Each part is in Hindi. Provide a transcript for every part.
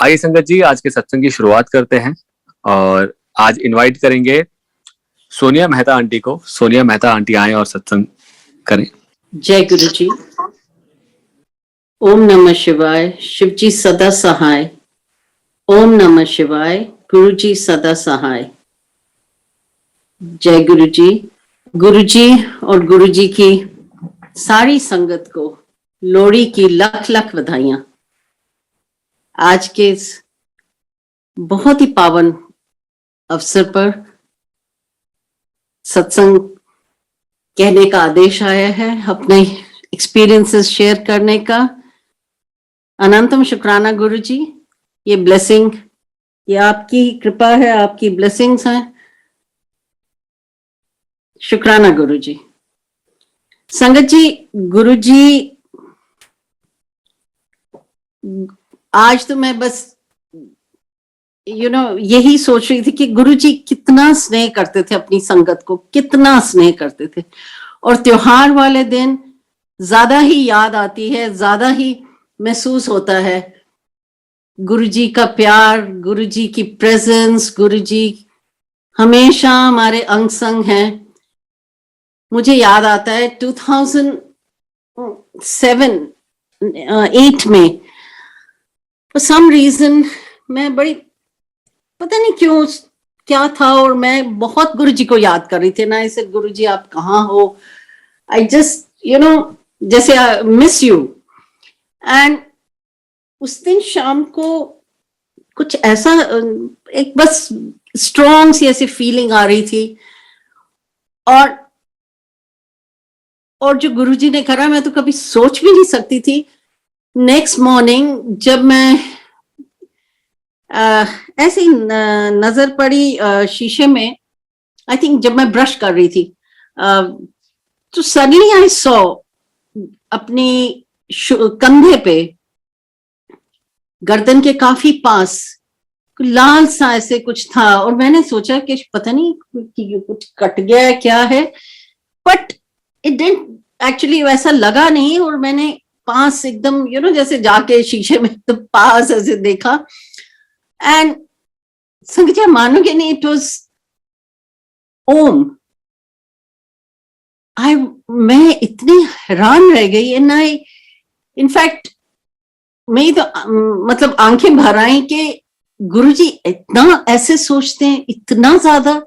आइए संगत जी, आज के सत्संग की शुरुआत करते हैं और आज इनवाइट करेंगे सोनिया मेहता आंटी को। सोनिया मेहता आंटी आए और सत्संग करें। जय गुरु जी। ओम नमः शिवाय। शिव जी सदा सहाय। ओम नमः शिवाय। गुरु जी सदा सहाय। जय गुरु जी। गुरु जी और गुरु जी की सारी संगत को लोहड़ी की लख लख बधाइयां। आज के इस बहुत ही पावन अवसर पर सत्संग कहने का आदेश आया है, अपने एक्सपीरियंसेस शेयर करने का। अनंतम शुक्राना गुरु जी, ये ब्लेसिंग, ये आपकी कृपा है, आपकी ब्लेसिंग्स हैं। शुक्राना गुरु जी। संगत जी, गुरु जी आज तो मैं बस यही सोच रही थी कि गुरु जी कितना स्नेह करते थे अपनी संगत को, कितना स्नेह करते थे। और त्योहार वाले दिन ज्यादा ही याद आती है, ज्यादा ही महसूस होता है गुरु जी का प्यार, गुरु जी की प्रेजेंस। गुरु जी हमेशा हमारे अंग संग हैं। मुझे याद आता है 2007-8 में फॉर सम रीजन मैं बड़ी, पता नहीं क्यों क्या था, और मैं बहुत गुरु जी को याद कर रही थी ना। ऐसे गुरु जी आप कहाँ हो, आई जस्ट जैसे मिस यू। एंड उस दिन शाम को कुछ ऐसा एक बस स्ट्रॉन्ग सी ऐसी फीलिंग आ रही थी। और जो गुरुजी ने करा, मैं तो कभी सोच भी नहीं सकती थी। नेक्स्ट मॉर्निंग जब मैं ऐसे ही नजर पड़ी शीशे में, आई थिंक जब मैं ब्रश कर रही थी, तो सडनली आई सॉ अपनी कंधे पे, गर्दन के काफी पास लाल सा ऐसे कुछ था। और मैंने सोचा कि पता नहीं कि कुछ कट गया है, क्या है, बट इट डिडंट एक्चुअली, वैसा लगा नहीं। और मैंने पास एकदम जैसे जाके शीशे में तो पास ऐसे देखा, एंड संगत मानोगे नहीं, इट वाज ओम। मैं इतनी हैरान रह गई। एंड आई इनफैक्ट मैं तो मतलब आंखें भर आई कि गुरुजी इतना ऐसे सोचते हैं, इतना ज्यादा,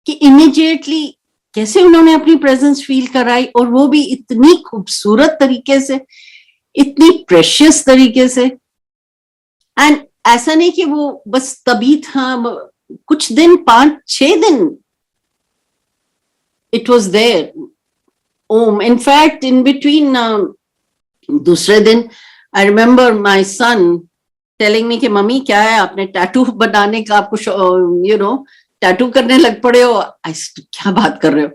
कि इमीडिएटली कैसे उन्होंने अपनी प्रेजेंस फील कराई, और वो भी इतनी खूबसूरत तरीके से, इतनी प्रेशियस तरीके से। एंड ऐसा नहीं कि वो बस तभी था, कुछ दिन, 5-6 दिन it was there Om. In fact in between दूसरे दिन I remember my son telling me कि मम्मी क्या है, आपने टैटू बनाने का, आपको टैटू करने लग पड़े हो। क्या बात कर रहे हो?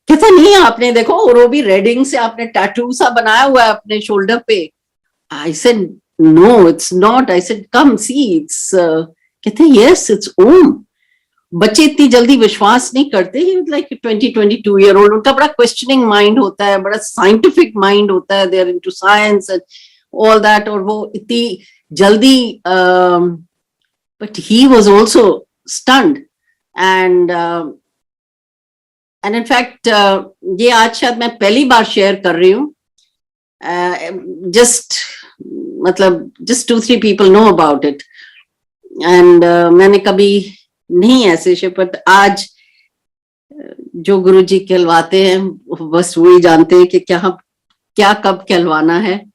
कहता नहीं, आपने देखो, और वो भी रेडिंग से आपने टैटू सा बनाया हुआ है अपने शोल्डर पे। I said no it's not. I said come see it's, कहते यस इट्स ओम। बच्चे इतनी जल्दी विश्वास नहीं करते। लाइक 20-22 ईयर ओल्ड, उनका बड़ा क्वेश्चनिंग माइंड होता है, बड़ा साइंटिफिक माइंड होता है, they are into science and all that. और वो इतनी जल्दी, but he was also stunned. And in fact ये आज शायद मैं पहली बार शेयर कर रही हूँ, just 2-3 people know about it. And मैंने कभी नहीं ऐसे शपथ, आज जो गुरु जी कहलवाते हैं बस वही जानते हैं कि क्या कब कहलवाना है।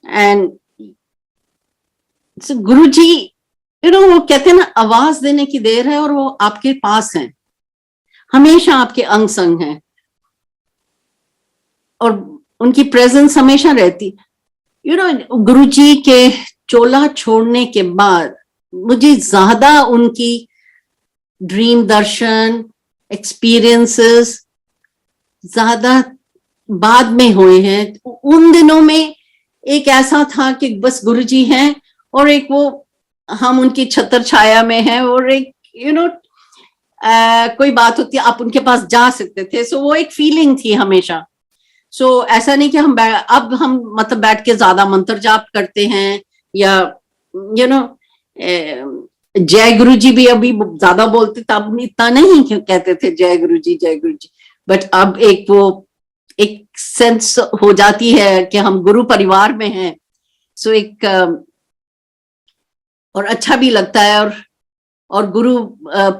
एंड गुरु जी वो कहते हैं ना, आवाज देने की देर है, और वो आपके पास हैं, हमेशा आपके अंग संग हैं, और उनकी प्रेजेंस हमेशा रहती। गुरु जी के चोला छोड़ने के बाद मुझे ज्यादा उनकी ड्रीम दर्शन एक्सपीरियंसेस ज्यादा बाद में हुए हैं। उन दिनों में एक ऐसा था कि बस गुरु जी हैं, और एक वो हम उनकी छत्र छाया में हैं, और एक कोई बात होती है आप उनके पास जा सकते थे। सो वो एक फीलिंग थी हमेशा। सो ऐसा नहीं कि अब हम मतलब बैठ के ज्यादा मंत्र जाप करते हैं, या जय गुरु जी भी अभी ज्यादा बोलते, तब इतना नहीं कहते थे जय गुरु जी जय गुरु जी, बट अब एक वो एक सेंस हो जाती है कि हम गुरु परिवार में हैं, सो एक और अच्छा भी लगता है, और गुरु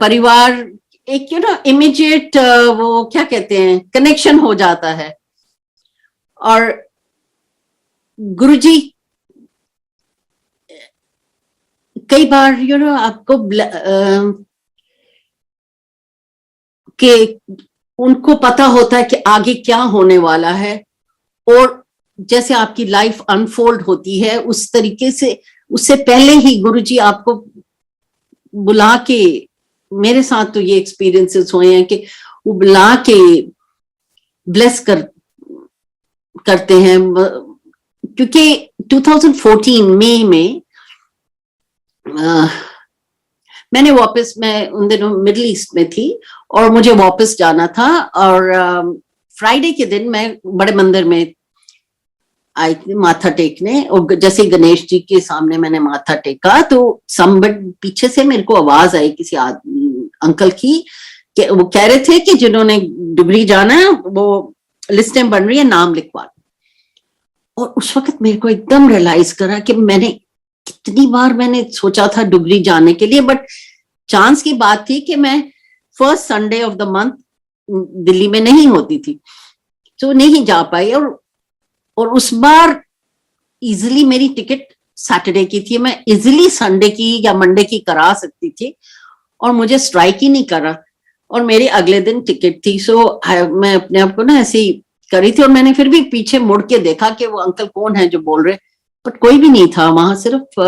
परिवार एक इमीडिएट वो क्या कहते हैं कनेक्शन हो जाता है। और गुरुजी कई बार आपको कि उनको पता होता है कि आगे क्या होने वाला है, और जैसे आपकी लाइफ अनफोल्ड होती है उस तरीके से, उससे पहले ही गुरुजी आपको बुला के, मेरे साथ तो ये एक्सपीरियंसेस हुए हैं कि वो बुला के ब्लेस करते हैं। क्योंकि 2014 मई में मैंने वापस, मैं उन दिनों मिडिल ईस्ट में थी और मुझे वापस जाना था, और फ्राइडे के दिन मैं बड़े मंदिर में आई थी माथा टेकने, और जैसे गणेश जी के सामने मैंने माथा टेका तो पीछे से मेरे को आवाज आई किसी अंकल की, कि वो कह रहे थे कि जिन्होंने डुगरी जाना है वो लिस्टें बन रही है, नाम लिखवा। और उस वक्त मेरे को एकदम रियलाइज करा कि मैंने कितनी बार मैंने सोचा था डुगरी जाने के लिए, बट चांस की बात थी कि मैं first Sunday off the month Delhi में नहीं होती थी, तो नहीं जा पाई। और उस बार इजिली मेरी टिकट सैटरडे की थी, मैं इजिली संडे की या मंडे की करा सकती थी, और मुझे स्ट्राइक ही नहीं करा, और मेरे अगले दिन टिकट थी। सो मैं अपने आप को ना ऐसे ही करी थी, और मैंने फिर भी पीछे मुड़ के देखा कि वो अंकल कौन है जो बोल रहे, बट कोई भी नहीं था वहां, सिर्फ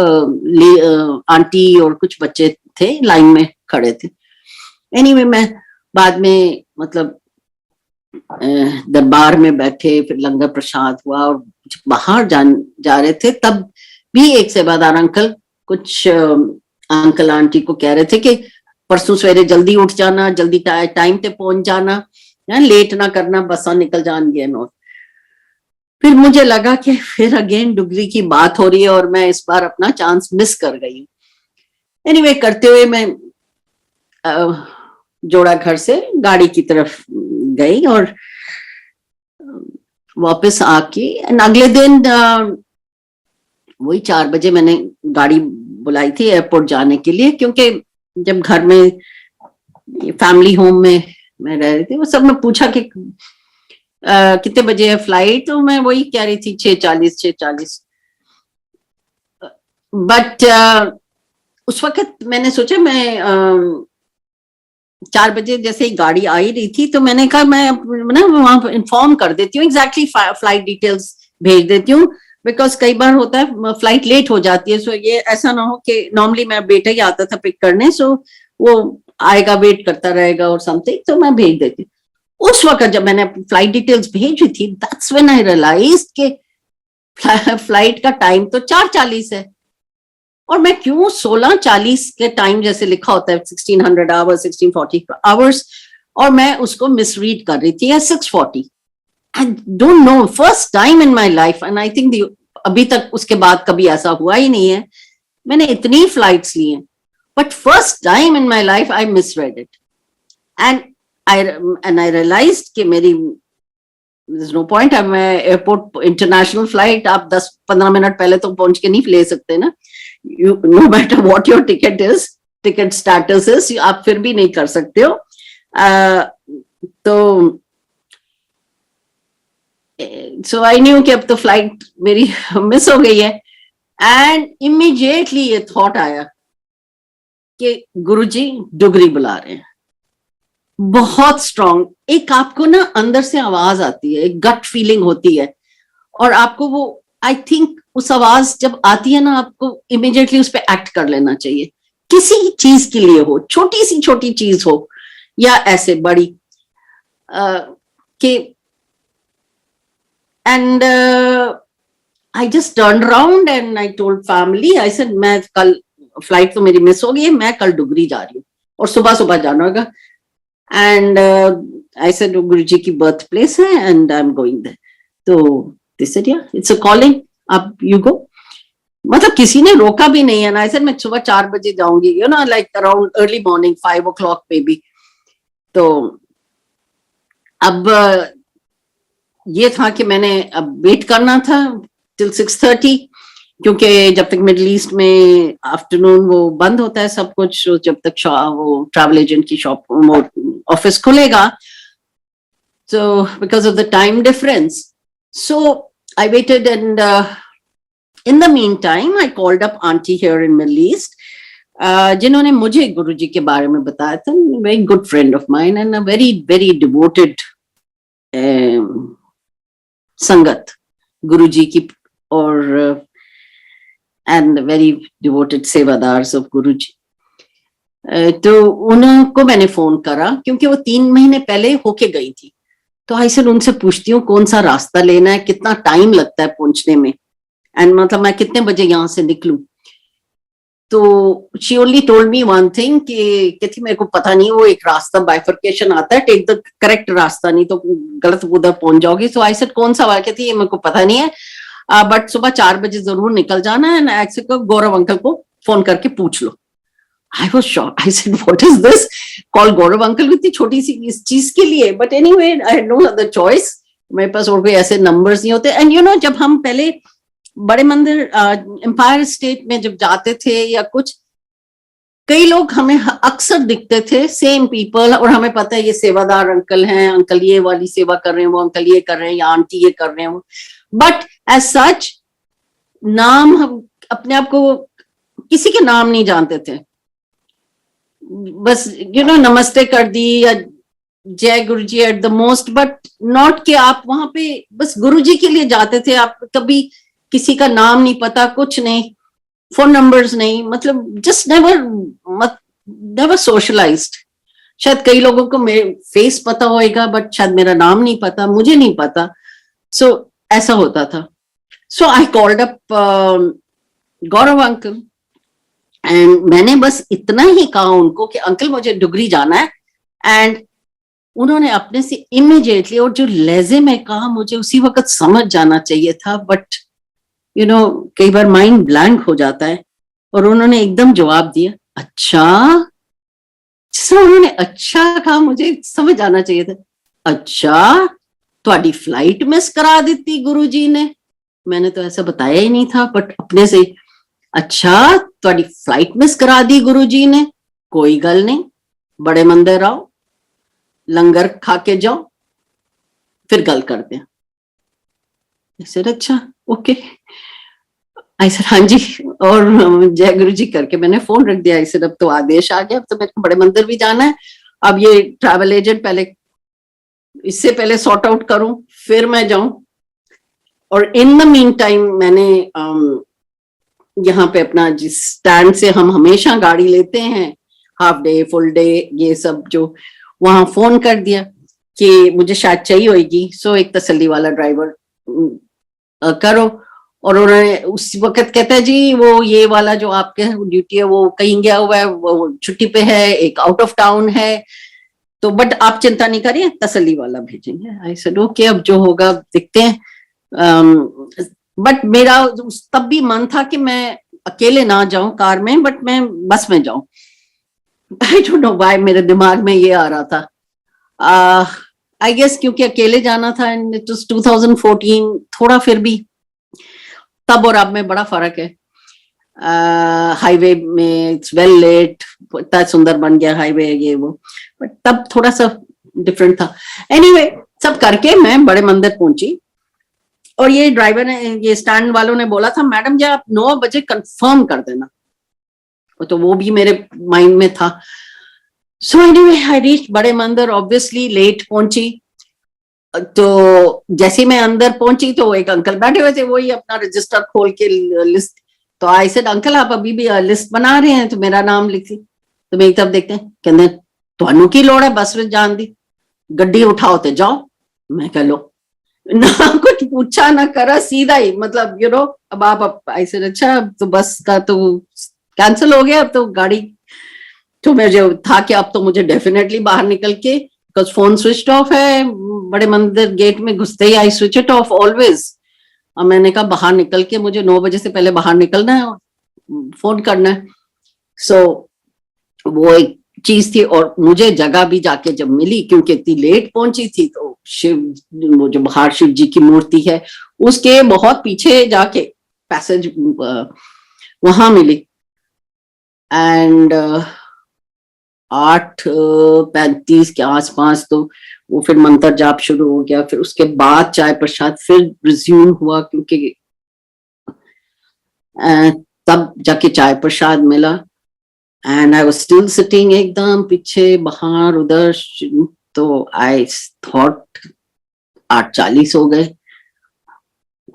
आंटी और कुछ बच्चे थे लाइन में खड़े थे। एनीवे मैं बाद में मतलब दरबार में बैठे, फिर लंगर प्रसाद हुआ, और बाहर जा रहे थे तब भी एक सेवादार अंकल कुछ अंकल आंटी को कह रहे थे कि परसों सवेरे जल्दी उठ जाना, जल्दी टाइम पे पहुंच जाना, लेट ना करना, बसा निकल जाएंगे। और फिर मुझे लगा कि फिर अगेन डुगरी की बात हो रही है और मैं इस बार अपना चांस मिस कर गई। एनीवे करते हुए मैं जोड़ा घर से गाड़ी की तरफ गई, और वापस आके अगले दिन वही 4 बजे मैंने गाड़ी बुलाई थी एयरपोर्ट जाने के लिए, क्योंकि जब घर में फैमिली होम में मैं रह रही थी, वो सब ने पूछा कि कितने बजे है फ्लाइट, तो मैं वही कह रही थी 6:40। बट उस वक्त मैंने सोचा मैं 4 बजे जैसे ही गाड़ी आ ही रही थी, तो मैंने कहा मैं ना वहां इन्फॉर्म कर देती हूँ, एग्जैक्टली फ्लाइट डिटेल्स भेज देती हूँ, बिकॉज कई बार होता है फ्लाइट लेट हो जाती है। सो ये ऐसा ना हो कि नॉर्मली मैं बेटा ही आता था पिक करने, सो वो आएगा वेट करता रहेगा और समथिंग, तो मैं भेज देती हूँ। उस वक्त जब मैंने फ्लाइट डिटेल्स भेजी थी, दैट्स व्हेन आई रियलाइज्ड कि फ्लाइट का टाइम तो 4:40 है, और मैं क्यों 16:40 के टाइम जैसे लिखा होता है 1600 आवर्स 1640 आवर्स, और मैं उसको मिसरीड कर रही थी 640। I don't know, first time in my life, and I think अभी तक उसके बाद कभी ऐसा हुआ ही नहीं है। मैंने इतनी फ्लाइट्स ली हैं, but first time in my life I misread it, and I realised कि मेरी there's no point, अब मैं एयरपोर्ट इंटरनेशनल फ्लाइट आप 10-15 मिनट पहले तो पहुंच के नहीं ले सकते ना, no matter what your ticket is, ticket status is, आप फिर भी नहीं कर सकते हो। तो सो आई न्यू कि अब तो फ्लाइट मेरी मिस हो गई है, एंड इमीडिएटली ये थॉट आया कि गुरुजी डुगरी बुला रहे हैं। बहुत स्ट्रॉन्ग एक आपको ना अंदर से आवाज आती है, एक गट फीलिंग होती है, और आपको वो आई थिंक उस आवाज जब आती है ना, आपको इमीडिएटली उस पर एक्ट कर लेना चाहिए, किसी चीज के लिए हो, छोटी चीज हो या ऐसे बड़ी कि and I just turn around and I told family, I said मैं कल फ्लाइट तो मेरी मिस हो गई है, मैं कल डुगरी जा रही हूँ और सुबह सुबह जाना होगा। And I said, oh, Guruji की birthplace है and I'm going there. So they said, yeah, it's a calling. Up you go. मतलब किसी ने रोका भी नहीं है ना, ऐसे मैं सुबह 4 बजे जाऊंगी, you know, like around early morning 5 o'clock पे भी। तो अब ये था कि मैंने अब वेट करना था टिल 6:30, क्योंकि जब तक मिडिल ईस्ट में आफ्टरनून वो बंद होता है सब कुछ, जब तक वो ट्रैवल एजेंट की शॉप, वो ऑफिस खुलेगा, so because of the time difference, so I waited, and in the meantime I called up auntie here in Middle East, जिन्होंने मुझे गुरुजी के बारे में बताया था, very good friend of mine and a very very devoted संगत गुरुजी की, और and very devoted सेवादार्स of गुरुजी। तो उनको मैंने फोन करा क्योंकि वो 3 महीने पहले होके गई थी, तो ऐसे उनसे पूछती हूँ कौन सा रास्ता लेना है, कितना टाइम लगता है पहुंचने में, एंड मतलब मैं कितने बजे यहाँ से निकलूं। तो she only told me one thing कि कहती मेरे को पता नहीं, वो एक रास्ता बाइफर्केशन आता है, टेक द करेक्ट रास्ता, नहीं तो गलत उधर पहुंच जाओगी। सो आई सेड कौन सा वाक्य थी, ये मेरे को पता नहीं है, बट सुबह 4 बजे जरूर निकल जाना है, ऐसे को गौरव अंकल को फोन करके पूछ लो। I was shocked. I said, "What is this? Call Gaurav uncle इतनी छोटी सी इस चीज के लिए?" But anyway, I had no other choice. मेरे पास और कोई ऐसे नंबर्स नहीं होते। And you know, जब हम पहले बड़े मंदिर एम्पायर स्टेट में जब जाते थे या कुछ, कई लोग हमें अक्सर दिखते थे, सेम पीपल, और हमें पता है ये सेवादार अंकल हैं, अंकल ये वाली सेवा कर रहे हैं, वो अंकल ये कर रहे हैं, या आंटी ये कर रहे हैं। बट एज सच नाम हम अपने आप को किसी के नाम नहीं जानते थे, बस यू नो नमस्ते कर दी या जय Guruji at the most, but not कि आप वहां पे बस गुरुजी के लिए जाते थे। आप कभी किसी का नाम नहीं पता, कुछ नहीं, फोन नंबर्स नहीं, मतलब जस्ट नेवर सोशलाइज्ड। शायद कई लोगों को मेरे फेस पता होएगा, बट शायद मेरा नाम नहीं पता, मुझे नहीं पता। सो ऐसा होता था। So I called up Gaurav uncle, and मैंने बस इतना ही कहा उनको कि अंकल मुझे डुगरी जाना है, एंड उन्होंने अपने से इमीडिएटली, और जो लहजे में कहा मुझे उसी वक्त समझ जाना चाहिए था, बट यू नो कई बार माइंड ब्लैंक हो जाता है, और उन्होंने एकदम जवाब दिया, अच्छा। जिससे उन्होंने अच्छा कहा मुझे समझ आना चाहिए था। अच्छा, तुम्हारी फ्लाइट मिस करा दी थी गुरुजी ने? मैंने तो ऐसा बताया ही नहीं था, बट अपने से, अच्छा तुम्हारी फ्लाइट मिस करा दी गुरुजी ने, कोई गल नहीं, बड़े मंदिर आओ, लंगर खा के जाओ, फिर गल करते हैं। अच्छा ओके। ऐसा हाँ जी, और जय गुरु जी करके मैंने फोन रख दिया। ऐसे अब तो आदेश आ गया, अब तो मेरे को बड़े मंदिर भी जाना है, अब ये ट्रैवल एजेंट पहले, इससे पहले सॉर्ट आउट करूं फिर मैं जाऊं। और इन द मीन टाइम मैंने यहाँ पे अपना जिस स्टैंड से हम हमेशा गाड़ी लेते हैं, हाफ डे फुल डे ये सब, जो वहां फोन कर दिया कि मुझे शायद चाहिए होगी, सो एक तसल्ली वाला ड्राइवर करो। और उन्होंने उस वक्त कहता है जी वो ये वाला जो आपके ड्यूटी है वो कहीं गया हुआ है, वो छुट्टी पे है, एक आउट ऑफ टाउन है, तो बट आप चिंता नहीं करिए, तसल्ली वाला भेजेंगे। आई सेड ओके, अब जो होगा देखते हैं। बट मेरा तब भी मन था कि मैं अकेले ना जाऊं कार में, बट मैं बस में जाऊं। आई डोंट नो व्हाई मेरे दिमाग में ये आ रहा था। आई गेस क्योंकि अकेले जाना था, एंड इट वाज 2014, थोड़ा फिर भी तब और अब में बड़ा फर्क है। हाईवे में इट्स वेल लेट, इतना सुंदर बन गया हाईवे ये वो, बट तब थोड़ा सा डिफरेंट था। एनीवे, सब करके मैं बड़े मंदिर पहुंची, और ये ड्राइवर ने, ये स्टैंड वालों ने बोला था मैडम जी आप 9 बजे कंफर्म कर देना, तो वो भी मेरे माइंड में था। सो एनीवे आई रीच बड़े मंदिर, ऑब्वियसली लेट पहुंची। तो जैसे मैं अंदर पहुंची तो एक अंकल बैठे हुए थे, वही अपना रजिस्टर खोल के लिस्ट, तो आई सेड अंकल आप अभी भी लिस्ट बना रहे हैं, तो मेरा नाम लिखी। तो मेरी तरफ देखते हैं, कहते तुहानू की लोड़ है बस में जान दी, गड्डी उठाओ ते जाओ। मैं कह लो, ना कुछ पूछा ना करा, सीधा ही, मतलब यू नो, अब आप ऐसे अच्छा तो बस का तो कैंसिल हो गया, अब तो गाड़ी, तो मुझे था कि अब तो मुझे डेफिनेटली बाहर निकल के, बिकॉज फोन स्विच ऑफ है, बड़े मंदिर गेट में घुसते ही I switch it off always, और मैंने कहा बाहर निकल के मुझे 9 बजे से पहले बाहर निकलना है और फोन करना है। सो वो एक चीज थी। और मुझे जगह भी जाके जब मिली, क्योंकि इतनी लेट पहुंची थी, तो शिव, वो जो बाहर शिव जी की मूर्ति है उसके बहुत पीछे जाके पैसेज वहां मिली। एंड 8:35 के आसपास तो वो फिर मंत्र जाप शुरू हो गया। फिर उसके बाद चाय प्रसाद फिर रिज्यूम हुआ, क्योंकि तब जाके चाय प्रसाद मिला। And I was still sitting एकदम पीछे बाहर उधर। तो आई थॉट 8:40 हो गए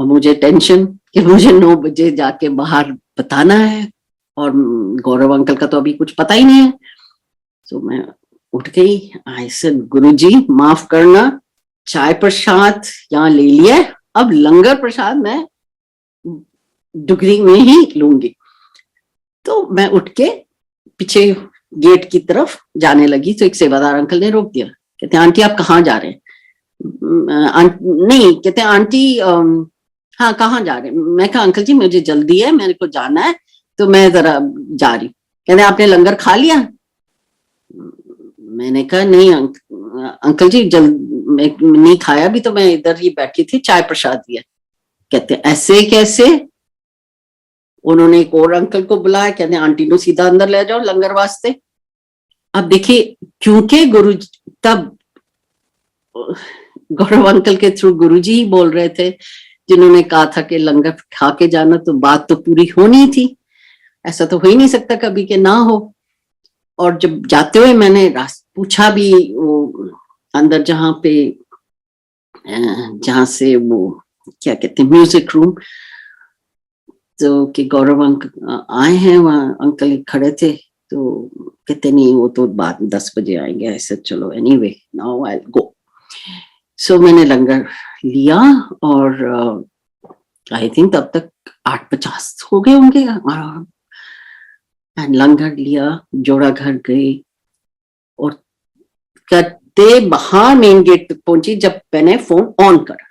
और मुझे टेंशन कि मुझे 9 बजे जाके बाहर बताना है, और गौरव अंकल का तो अभी कुछ पता ही नहीं है। तो मैं उठ गई। आई सेड गुरुजी माफ करना, चाय प्रसाद यहाँ ले लिया, अब लंगर प्रसाद मैं डुगरी में ही लूंगी। तो मैं उठ के पीछे गेट की तरफ जाने लगी, तो एक सेवादार अंकल ने रोक दिया। कहते हैं आंटी आप कहाँ जा रहे हैं? नहीं, कहते हैं आंटी हाँ कहाँ जा रहे हैं? मैं कहा अंकल जी मुझे जल्दी है, मेरे को जाना है, तो मैं जरा जा रही। कहते आपने लंगर खा लिया? मैंने कहा नहीं अंकल जी नहीं खाया भी, तो मैं इधर ही बैठी थी, चाय प्रसाद दिया। कहते ऐसे कैसे? उन्होंने एक और अंकल को बुलाया, कहते आंटी को सीधा अंदर ले जाओ लंगर वास्ते। अब देखिए, क्योंकि गुरु तब गौरव अंकल के थ्रू गुरुजी ही बोल रहे थे, जिन्होंने कहा था कि लंगर खा के जाना, तो बात तो पूरी होनी थी। ऐसा तो हो ही नहीं सकता कभी के ना हो। और जब जाते हुए मैंने पूछा भी, वो अंदर जहाँ पे जहाँ से वो क्या कहते हैं म्यूजिक रूम, तो कि गौरव अंकल आए हैं, वहाँ अंकल खड़े थे। तो कहते नहीं वो तो बाद 10 बजे आएंगे। ऐसे चलो anyway now I will go. So मैंने लंगर लिया और आई थिंक तब तक 8:50 हो गए होंगे। एंड लंगर लिया, जोड़ा घर गई और करते बाहर मेन गेट तक पहुंची जब मैंने फोन ऑन करा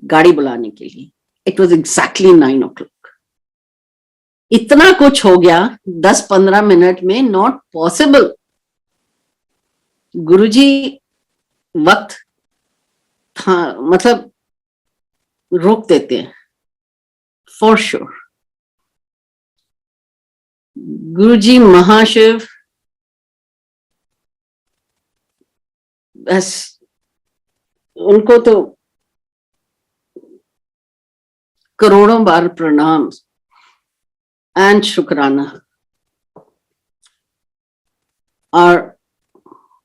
गाड़ी बुलाने के लिए। It was exactly 9 o'clock। इतना कुछ हो गया 10-15 मिनट में, नॉट पॉसिबल। गुरुजी वक्त था, मतलब रोक देते हैं फॉर श्योर। गुरुजी महाशिव बस, उनको तो करोड़ों बार प्रणाम एंड शुक्राना। और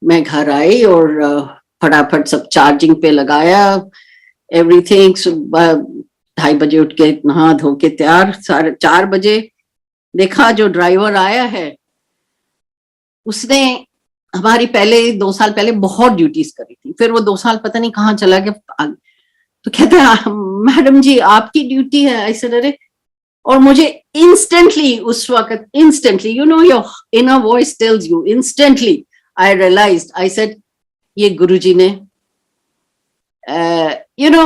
मैं घर आई और फटाफट सब चार्जिंग पे लगाया, एवरीथिंग। सुबह 2:30 बजे उठ के नहा धो के तैयार, 4:30 बजे देखा जो ड्राइवर आया है उसने हमारी पहले 2 साल पहले बहुत ड्यूटीज करी थी, फिर वो 2 साल पता नहीं कहाँ चला गया। तो कहते हैं मैडम जी आपकी ड्यूटी है। ऐसे अरे, और मुझे इंस्टेंटली उस वक्त, instantly, you know your inner voice tells you, instantly I realised, I said ये गुरुजी ने यू नो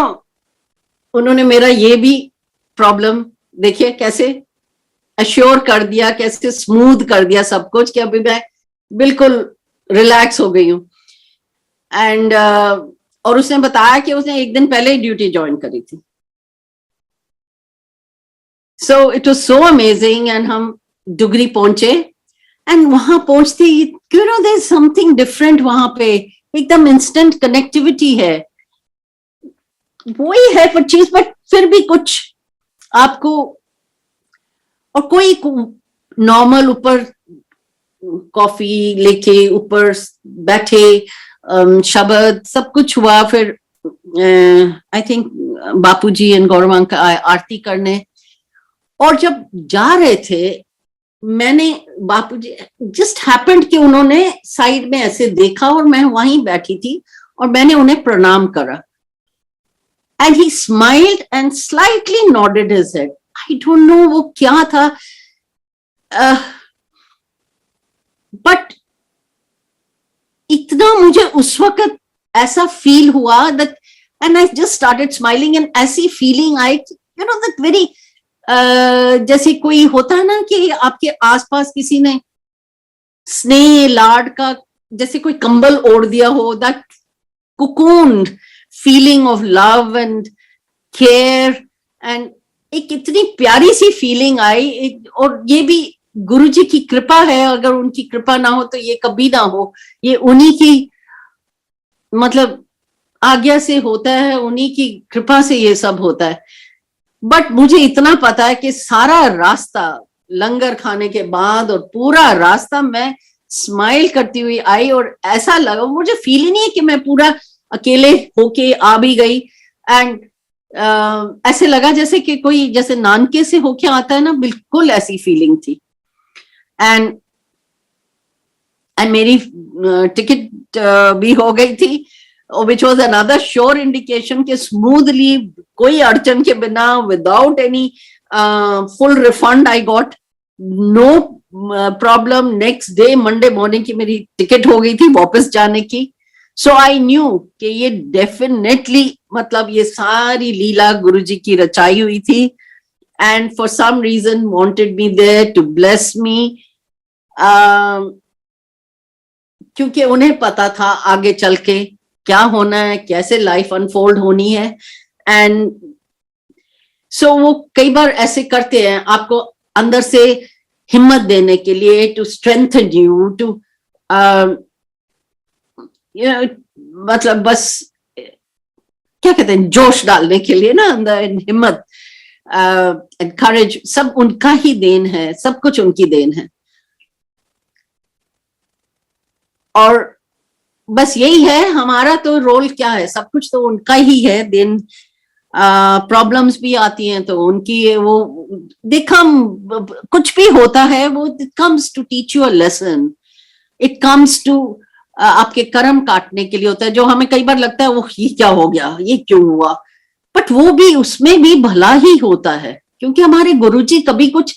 उन्होंने मेरा ये भी प्रॉब्लम देखिए कैसे अश्योर कर दिया, कैसे स्मूथ कर दिया सब कुछ, कि अभी मैं बिल्कुल रिलैक्स हो गई हूँ। एंड और उसने बताया कि उसने 1 दिन पहले ही ड्यूटी ज्वाइन करी थी। So it was so amazing. And हम डुगरी पहुंचे, एंड वहां पहुंचते you know there is something different वहां पे, एकदम इंस्टेंट कनेक्टिविटी है, वही है पर चीज, बट फिर भी कुछ आपको, और कोई नॉर्मल ऊपर कॉफी लेके ऊपर बैठे, शब्द सब कुछ हुआ। फिर I think Bapuji and Gaurav uncle आरती करने, और जब जा रहे थे मैंने बापूजी जस्ट हैपेंड कि उन्होंने साइड में ऐसे देखा और मैं वहीं बैठी थी और मैंने उन्हें प्रणाम करा। And he smiled and slightly nodded his head. I don't know वो क्या था, बट इतना मुझे उस वक्त ऐसा फील हुआ that and I just started smiling and ऐसी फीलिंग आई, यू नो दैट वेरी जैसे कोई होता है ना कि आपके आसपास किसी ने स्नेह लाड का जैसे कोई कंबल ओढ़ दिया हो, that cocoon feeling of love and care, and एक इतनी प्यारी सी फीलिंग आई। और ये भी गुरु जी की कृपा है, अगर उनकी कृपा ना हो तो ये कभी ना हो, ये उन्हीं की मतलब आज्ञा से होता है, उन्हीं की कृपा से ये सब होता है। बट मुझे इतना पता है कि सारा रास्ता लंगर खाने के बाद और पूरा रास्ता मैं स्माइल करती हुई आई, और ऐसा लगा, मुझे फील ही नहीं है कि मैं पूरा अकेले होके आ भी गई। एंड ऐसे लगा जैसे कि कोई जैसे नानके से होके आता है ना, बिल्कुल ऐसी फीलिंग थी। एंड मेरी टिकट भी हो गई थी, which was another sure indication कि स्मूथली कोई अड़चन के बिना, without any full refund I got, no problem. Next day Monday morning की मेरी टिकट हो गई थी वापस जाने की। सो आई न्यू कि ये डेफिनेटली मतलब ये सारी लीला गुरुजी की रचाई हुई थी, and for some reason wanted me there to bless me, क्योंकि उन्हें पता था आगे चल के क्या होना है, कैसे लाइफ अनफोल्ड होनी है। एंड सो वो कई बार ऐसे करते हैं आपको अंदर से हिम्मत देने के लिए, टू स्ट्रेंथन यू, टू मतलब बस क्या कहते हैं, जोश डालने के लिए ना अंदर, हिम्मत, करेज, सब उनका ही देन है, सब कुछ उनकी देन है। और बस यही है हमारा तो रोल, क्या है, सब कुछ तो उनका ही है देन। प्रॉब्लम्स भी आती हैं तो उनकी, वो कुछ भी होता है वो it comes to teach you a lesson, it comes to आपके कर्म काटने के लिए होता है। जो हमें कई बार लगता है वो ये क्या हो गया, ये क्यों हुआ, बट वो भी, उसमें भी भला ही होता है, क्योंकि हमारे गुरुजी कभी कुछ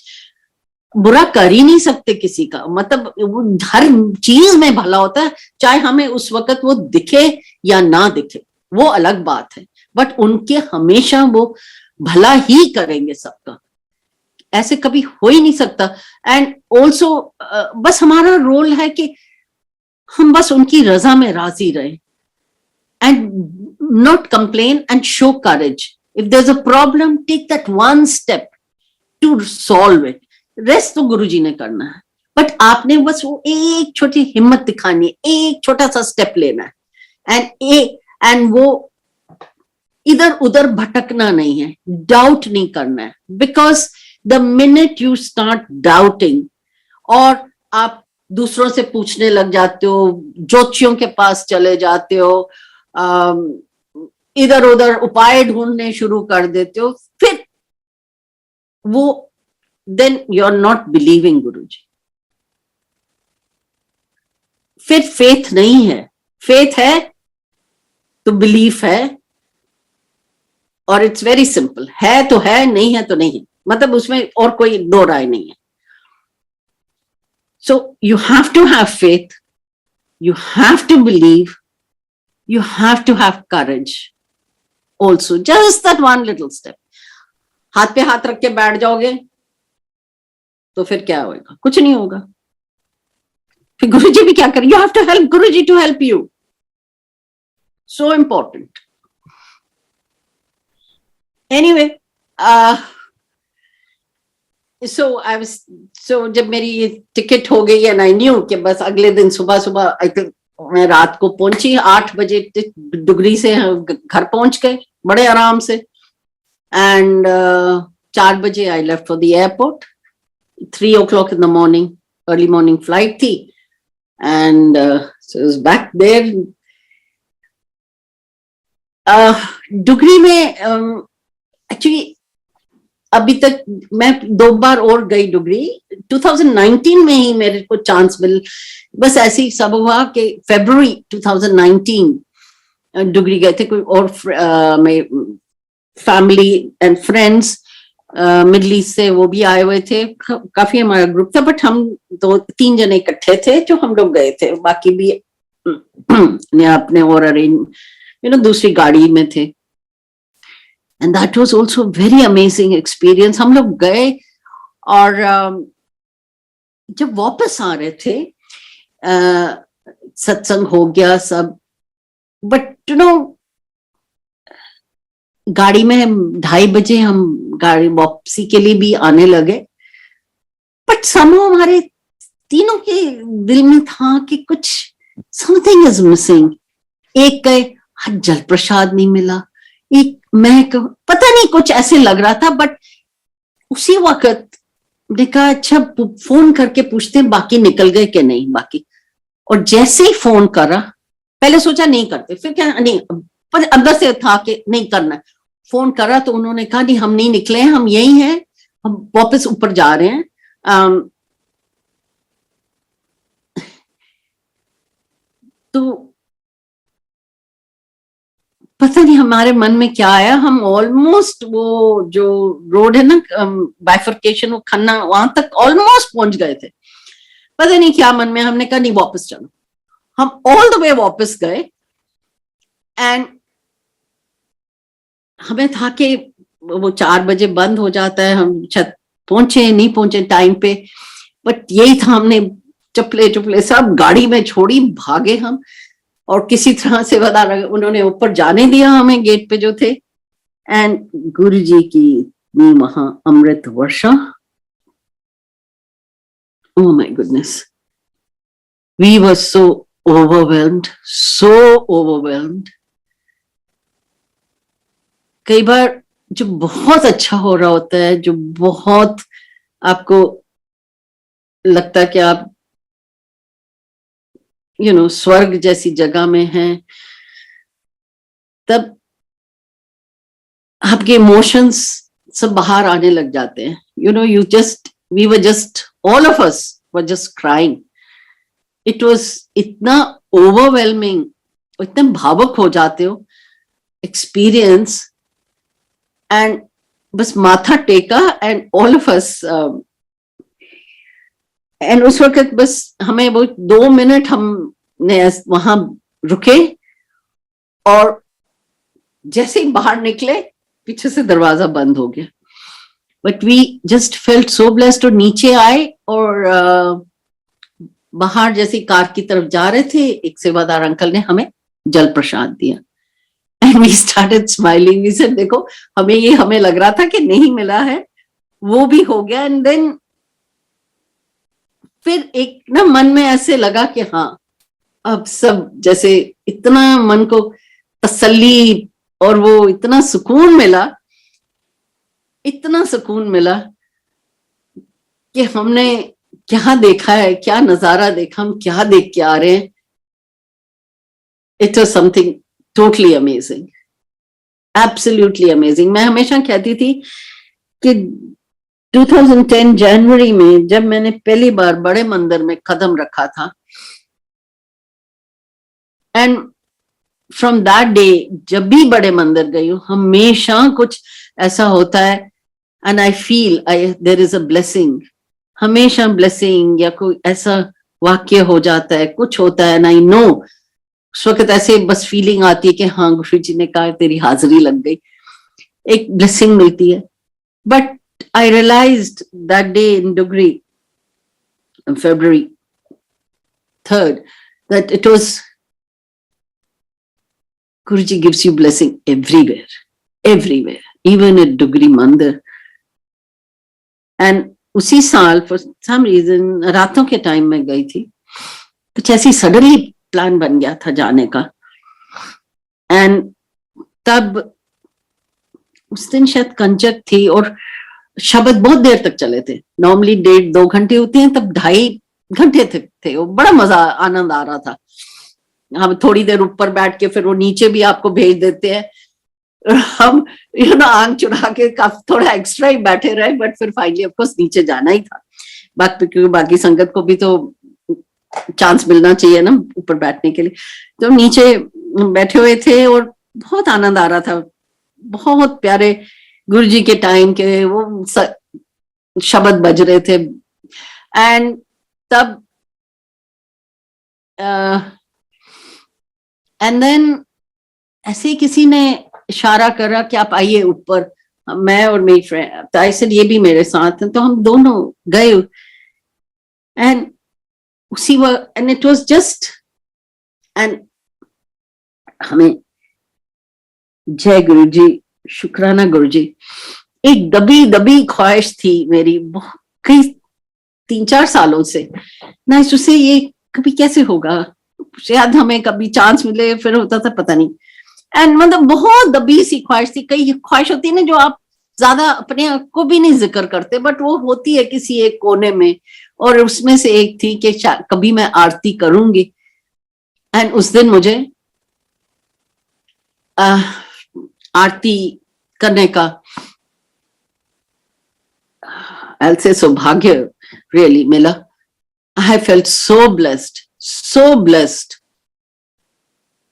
बुरा कर ही नहीं सकते किसी का, मतलब वो हर चीज में भला होता है, चाहे हमें उस वक्त वो दिखे या ना दिखे, वो अलग बात है, बट उनके हमेशा वो भला ही करेंगे सबका, ऐसे कभी हो ही नहीं सकता। एंड ऑल्सो बस हमारा रोल है कि हम बस उनकी रजा में राजी रहे, and not complain and show courage. If there is a problem, take that one step to solve it, rest तो गुरुजी ने करना है, बट आपने बस वो एक छोटी हिम्मत दिखानी है, एक छोटा सा स्टेप लेना है, एंड वो इधर उधर भटकना नहीं है, डाउट नहीं करना है, because the minute you start doubting और आप दूसरों से पूछने लग जाते हो, ज्योतिषियों के पास चले जाते हो, इधर उधर उपाय ढूंढने शुरू कर देते हो, फिर वो then you're not believing Guruji. फिर फेथ नहीं है, फेथ है तो बिलीफ है, और इट्स वेरी सिंपल, है तो है, नहीं है तो नहीं, मतलब उसमें और कोई दो राय नहीं है। So you have to have faith, you have to believe, you have to have courage also, just that one little step। हाथ पे हाथ रख के बैठ जाओगे तो फिर क्या होगा, कुछ नहीं होगा। फिर गुरुजी भी क्या करें, you have to help Guruji to help you, so important. Anyway, so जब मेरी ये टिकट हो गई एंड आई न्यू कि बस अगले दिन सुबह सुबह, आई थिंक मैं रात को पहुंची 8 बजे, डुगरी से घर पहुंच गए बड़े आराम से, एंड 4 बजे I left for the airport. 3 o'clock in the morning, early morning flight थी, and so I was back there. Dugri में actually अभी तक मैं 2 बार और गई डुगरी। 2019 में ही मेरे को चांस मिल, बस ऐसे ही सब हुआ कि February 2019 डुगरी गए थे, कोई और family and friends middle east से वो भी आए हुए थे, काफी हमारा ग्रुप था, बट हम 2-3 जने इकट्ठे थे जो हम लोग गए थे, बाकी भी ने अपने और दूसरी गाड़ी में थे. And that was also very amazing experience. हम लोग गए और जब वापस आ रहे थे सत्संग हो गया सब, बट गाड़ी में 2:30 बजे हम गाड़ी वापसी के लिए भी आने लगे. बट समहाउ हमारे तीनों के दिल में था कि कुछ समथिंग इज मिसिंग. एक कहे जल प्रसाद नहीं मिला, एक मैं पता नहीं कुछ ऐसे लग रहा था. बट उसी वक्त देखा अच्छा फोन करके पूछते हैं बाकी निकल गए कि नहीं बाकी. और जैसे ही फोन करा, पहले सोचा नहीं करते, फिर क्या नहीं, पर अंदर से था कि नहीं करना. फोन करा तो उन्होंने कहा नहीं हम नहीं निकले हैं, हम यही हैं, हम वापस ऊपर जा रहे हैं. तो पता नहीं हमारे मन में क्या आया, हम ऑलमोस्ट वो जो रोड है ना बाइफर्केशन, वो खन्ना, वहां तक ऑलमोस्ट पहुंच गए थे. पता नहीं क्या मन में, हमने कहा नहीं वापस चलो. हम ऑल द वे वापस गए. एंड हमें था कि वो 4 बजे बंद हो जाता है, हम छत पहुंचे नहीं पहुंचे टाइम पे. बट यही था, हमने चप्पले सब गाड़ी में छोड़ी, भागे हम. और किसी तरह से बता रहा, उन्होंने ऊपर जाने दिया हमें गेट पे जो थे. एंड गुरु जी की वहां अमृत वर्षा. Oh my goodness, we were so overwhelmed, so overwhelmed. कई बार जो बहुत अच्छा हो रहा होता है, जो बहुत आपको लगता है कि आप स्वर्ग जैसी जगह में हैं, तब आपके इमोशंस सब बाहर आने लग जाते हैं. We were just all of us were just crying. It was इतना ओवरवेलमिंग, इतने भावुक हो जाते हो एक्सपीरियंस. एंड बस माथा टेका and all of us, and उस वक्त बस हमें वो 2 मिनट हमने वहां रुके. और जैसे ही बाहर निकले पीछे से दरवाजा बंद हो गया. But we just felt so blessed. और नीचे आए और बाहर जैसे कार की तरफ जा रहे थे, एक सेवादार अंकल ने हमें जल प्रसाद दिया. And we started smiling. We said देखो हमें लग रहा था कि नहीं मिला है, वो भी हो गया. एंड देन फिर एक ना मन में ऐसे लगा कि हाँ अब सब जैसे इतना मन को तसल्ली और वो इतना सुकून मिला, इतना सुकून मिला कि हमने क्या देखा है, क्या नजारा देखा, हम क्या देख के आ रहे हैं. It was something totally amazing, absolutely amazing. मैं हमेशा कहती थी कि 2010 जनवरी में जब मैंने पहली बार बड़े मंदिर में कदम रखा था, एंड फ्रॉम दैट डे जब भी बड़े मंदिर गई हूँ हमेशा कुछ ऐसा होता है. And I feel there is a blessing, हमेशा ब्लेसिंग या कोई ऐसा वाक्य हो जाता है, कुछ होता है. एंड आई नो उस वक्त ऐसे बस फीलिंग आती है कि हाँ गुरु जी ने कहा तेरी हाजिरी लग गई, एक ब्लेसिंग मिलती है. But I realised that day in Dugri February 3rd that it was Guruji gives you blessing everywhere, even at Dugri Mandir. And उसी साल for some reason रातों के टाइम में गई थी, कुछ ऐसी सडनली प्लान बन गया था जाने का. एंड तब उस दिन शायद कंजक थी और शब्द बहुत देर तक चले थे. नॉर्मली 1.5-2 घंटे होते हैं, तब 2.5 घंटे थे. वो बड़ा मजा आनंद आ रहा था. हम थोड़ी देर ऊपर बैठ के फिर वो नीचे भी आपको भेज देते हैं. हम आंख चुरा के काफी थोड़ा एक्स्ट्रा ही बैठे रहे. बट फिर फाइनली ऑफ कोर्स नीचे जाना ही था, क्योंकि बाकी संगत को भी तो चांस मिलना चाहिए ना ऊपर बैठने के लिए. तो नीचे बैठे हुए थे और बहुत आनंद आ रहा था. बहुत प्यारे गुरुजी के टाइम के वो शब्द बज रहे थे. एंड तब एंड देन ऐसे किसी ने इशारा करा कि आप आइए ऊपर, मैं और मेरी फ्रेंड, आई सेड ये भी मेरे साथ हैं, तो हम दोनों गए एंड उसी वक्त and it was just and हमें जय गुरु जी, शुक्राना गुरु जी, एक दबी दबी ख्वाहिश थी मेरी कई 3-4 सालों से ना, उससे ये कभी कैसे होगा, शायद हमें कभी चांस मिले, फिर होता था पता नहीं। एंड मतलब बहुत दबी सी ख्वाहिश थी, कई ख्वाहिश होती है ना जो आप ज्यादा अपने आप को भी नहीं जिक्र करते, बट वो होती है किसी एक कोने में, और उसमें से एक थी कि कभी मैं आरती करूंगी। एंड उस दिन मुझे आरती करने का ऐसे सौभाग्य रियली मिला। I felt so blessed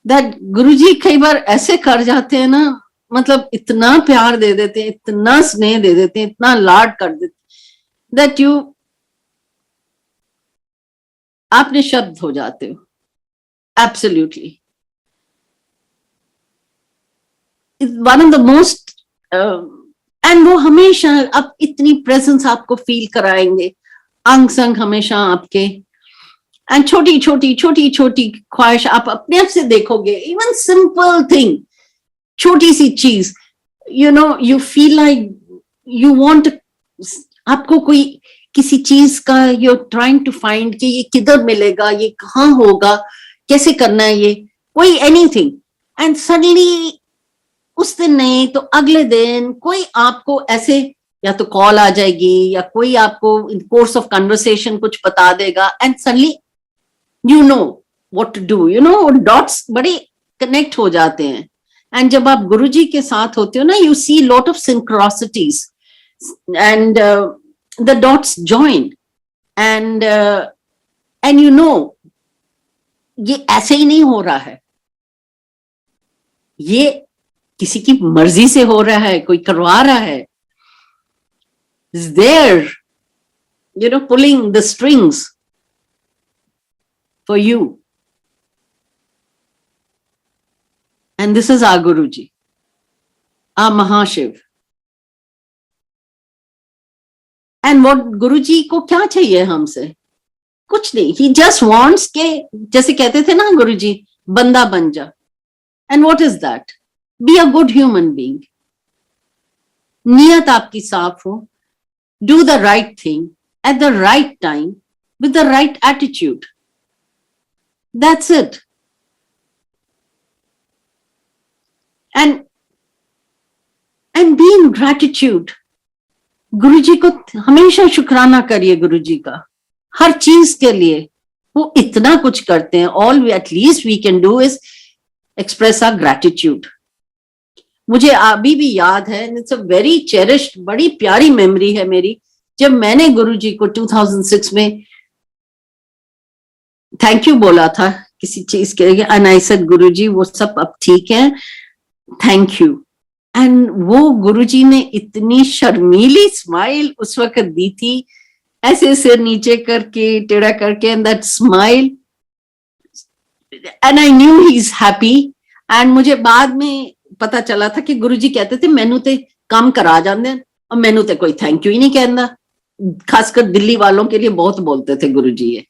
that Guruji कई बार ऐसे कर जाते हैं ना, मतलब इतना प्यार दे देते हैं, इतना स्नेह दे देते हैं, इतना लाड कर देते हैं दैट यू, आप निशब्द हो जाते हो absolutely. One of the most and वो हमेशा अब इतनी प्रेजेंस आपको फील कराएंगे, अंग संग हमेशा आपके, एंड छोटी छोटी छोटी छोटी ख्वाहिश आप अपने आप से देखोगे, इवन सिंपल थिंग, छोटी सी चीज, you know you feel like you want, आपको कोई किसी चीज का you are trying to find कि ये किधर मिलेगा, ये कहाँ होगा, कैसे करना है, ये कोई एनीथिंग, एंड सडनली उस दिन नहीं तो अगले दिन कोई आपको ऐसे या तो कॉल आ जाएगी या कोई आपको इन कोर्स ऑफ कन्वर्सेशन कुछ बता देगा, and suddenly you know what to do, you know dots बड़े कनेक्ट हो जाते हैं। एंड जब आप गुरुजी के साथ होते हो ना, you see lot of synchronicities and the dots join and you know ये ऐसे ही नहीं हो रहा है, ये किसी की मर्जी से हो रहा है, कोई करवा रहा है, is there, you know, pulling the strings for you, and this is our Guruji, our Mahashiv. And what Guruji को क्या चाहिए हमसे? कुछ नहीं, he just wants के, जैसे कहते थे ना गुरुजी, बंदा बन जा, and what is that? Be a good human being. नियत आपकी साफ हो, do the right thing at the right time with the right attitude. That's it. And be in gratitude. गुरुजी को हमेशा शुक्राना करिए, गुरुजी का हर चीज के लिए, वो इतना कुछ करते हैं। All we at least we can do is express our gratitude. मुझे अभी भी याद है, इट्स अ वेरी चेरिश्ड, बड़ी प्यारी मेमोरी है मेरी, जब मैंने गुरुजी को 2006 में थैंक यू बोला था किसी चीज के लिए, एंड आई सेड गुरुजी वो सब अब ठीक है, थैंक यू। एंड वो गुरुजी ने इतनी शर्मीली स्माइल उस वक्त दी थी, ऐसे सिर नीचे करके, टेढ़ा करके, and that smile, and I knew he is happy. And मुझे बाद में पता चला था कि गुरुजी कहते थे मैनू ते काम करा जाते हैं, और मैनू ते कोई थैंक यू ही नहीं कहना। खासकर दिल्ली वालों के लिए बहुत बोलते थे गुरुजी ये,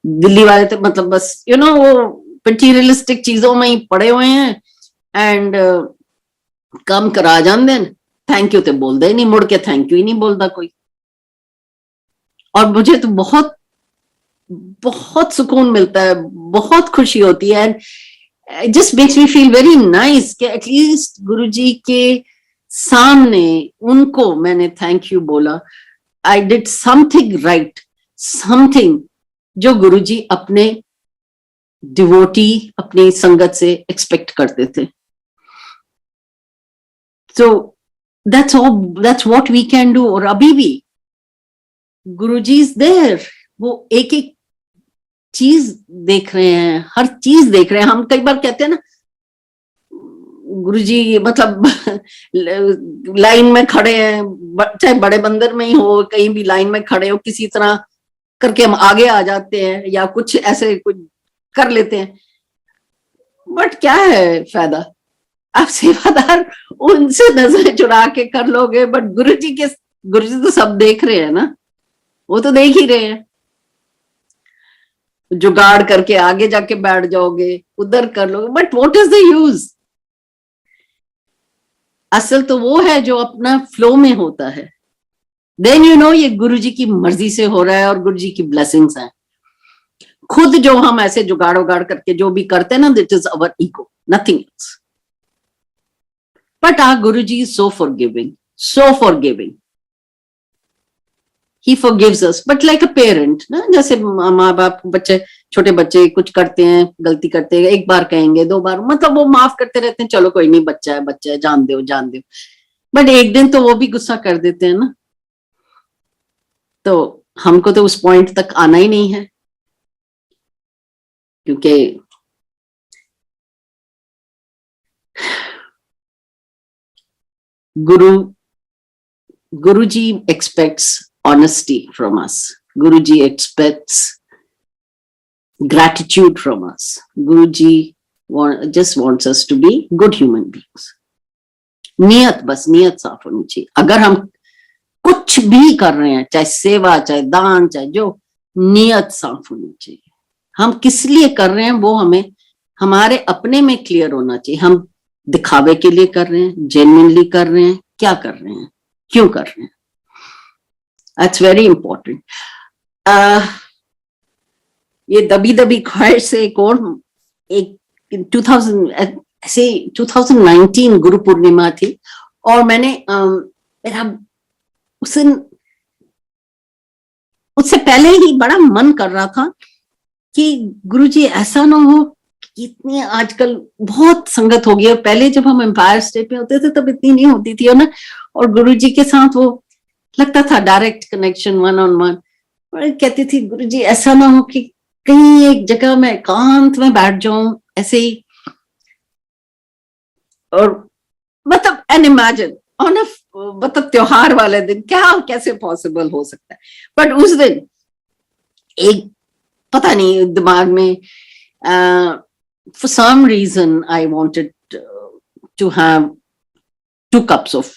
दिल्ली वाले तो मतलब बस यू नो वो मटीरियलिस्टिक चीजों में ही पड़े हुए हैं, एंड काम करा जाते हैं, थैंक यू तो बोलते ही नहीं, मुड़ के थैंक यू ही नहीं बोलता कोई। और मुझे तो बहुत बहुत सुकून मिलता है, बहुत खुशी होती है, and it just makes me feel very nice कि एटलीस्ट गुरुजी के सामने उनको मैंने थैंक यू बोला, I did something right, something जो गुरुजी अपने डिवोटी, अपनी संगत से एक्सपेक्ट करते थे। So that's all, that's what we can do। और अभी भी गुरुजी इज देयर, वो एक एक चीज देख रहे हैं, हर चीज देख रहे हैं। हम कई बार कहते हैं ना गुरुजी मतलब लाइन में खड़े हैं, चाहे बड़े बंदर में ही हो, कहीं भी लाइन में खड़े हो, किसी तरह करके हम आगे आ जाते हैं या कुछ ऐसे कुछ कर लेते हैं। बट क्या है फायदा, आप सेवादार उनसे नजर चुरा के कर लोगे, बट गुरुजी तो सब देख रहे हैं ना, वो तो देख ही रहे हैं। जुगाड़ करके आगे जाके बैठ जाओगे, उधर कर लोगे, but what is the use. असल तो वो है जो अपना फ्लो में होता है, देन यू नो ये गुरुजी की मर्जी से हो रहा है और गुरुजी की ब्लेसिंग्स हैं। खुद जो हम ऐसे जुगाड़ उगाड़ करके जो भी करते हैं ना, that is our ego, nothing else. But our Guruji is so forgiving, so forgiving, he forgives us, but like a parent ना, जैसे माँ बाप बच्चे, छोटे बच्चे कुछ करते हैं, गलती करते हैं, एक बार कहेंगे, दो बार, मतलब वो माफ करते रहते हैं, चलो कोई नहीं, बच्चा है जान दो जान दो। बट एक दिन तो वो भी गुस्सा कर देते हैं ना, तो हमको तो उस पॉइंट तक आना ही नहीं है, क्योंकि Guruji expects honesty from us. Guruji expects gratitude from us. Guruji just wants us to be good human beings. नियत, बस नियत साफ होनी चाहिए। अगर हम कुछ भी कर रहे हैं, चाहे सेवा, चाहे दान, चाहे जो, नियत साफ होनी चाहिए। हम किस लिए कर रहे हैं वो हमें हमारे अपने में क्लियर होना चाहिए। हम दिखावे के लिए कर रहे हैं, जेन्युइनली कर रहे हैं, क्या कर रहे हैं, क्यों कर रहे हैं, दैट्स वेरी इंपॉर्टेंट। ये दबी दबी ख्वाहिश से एक 2019 गुरु पूर्णिमा थी, और मैंने मेरा उससे पहले ही बड़ा मन कर रहा था कि गुरुजी ऐसा ना हो, इतनी आजकल बहुत संगत हो गई है, पहले जब हम एम्पायर स्टेट पे होते थे तब इतनी नहीं होती थी, ना, और गुरुजी के साथ वो लगता था direct connection, one on one. और कहती थी गुरुजी ऐसा ना हो कि कहीं एक जगह मैं एकांत में बैठ जाऊं ऐसे ही, और मतलब एन इमेजिन ऑन अ, मतलब त्योहार वाले दिन क्या कैसे पॉसिबल हो सकता है। बट उस दिन एक पता नहीं दिमाग में for some reason I wanted to have 2 cups of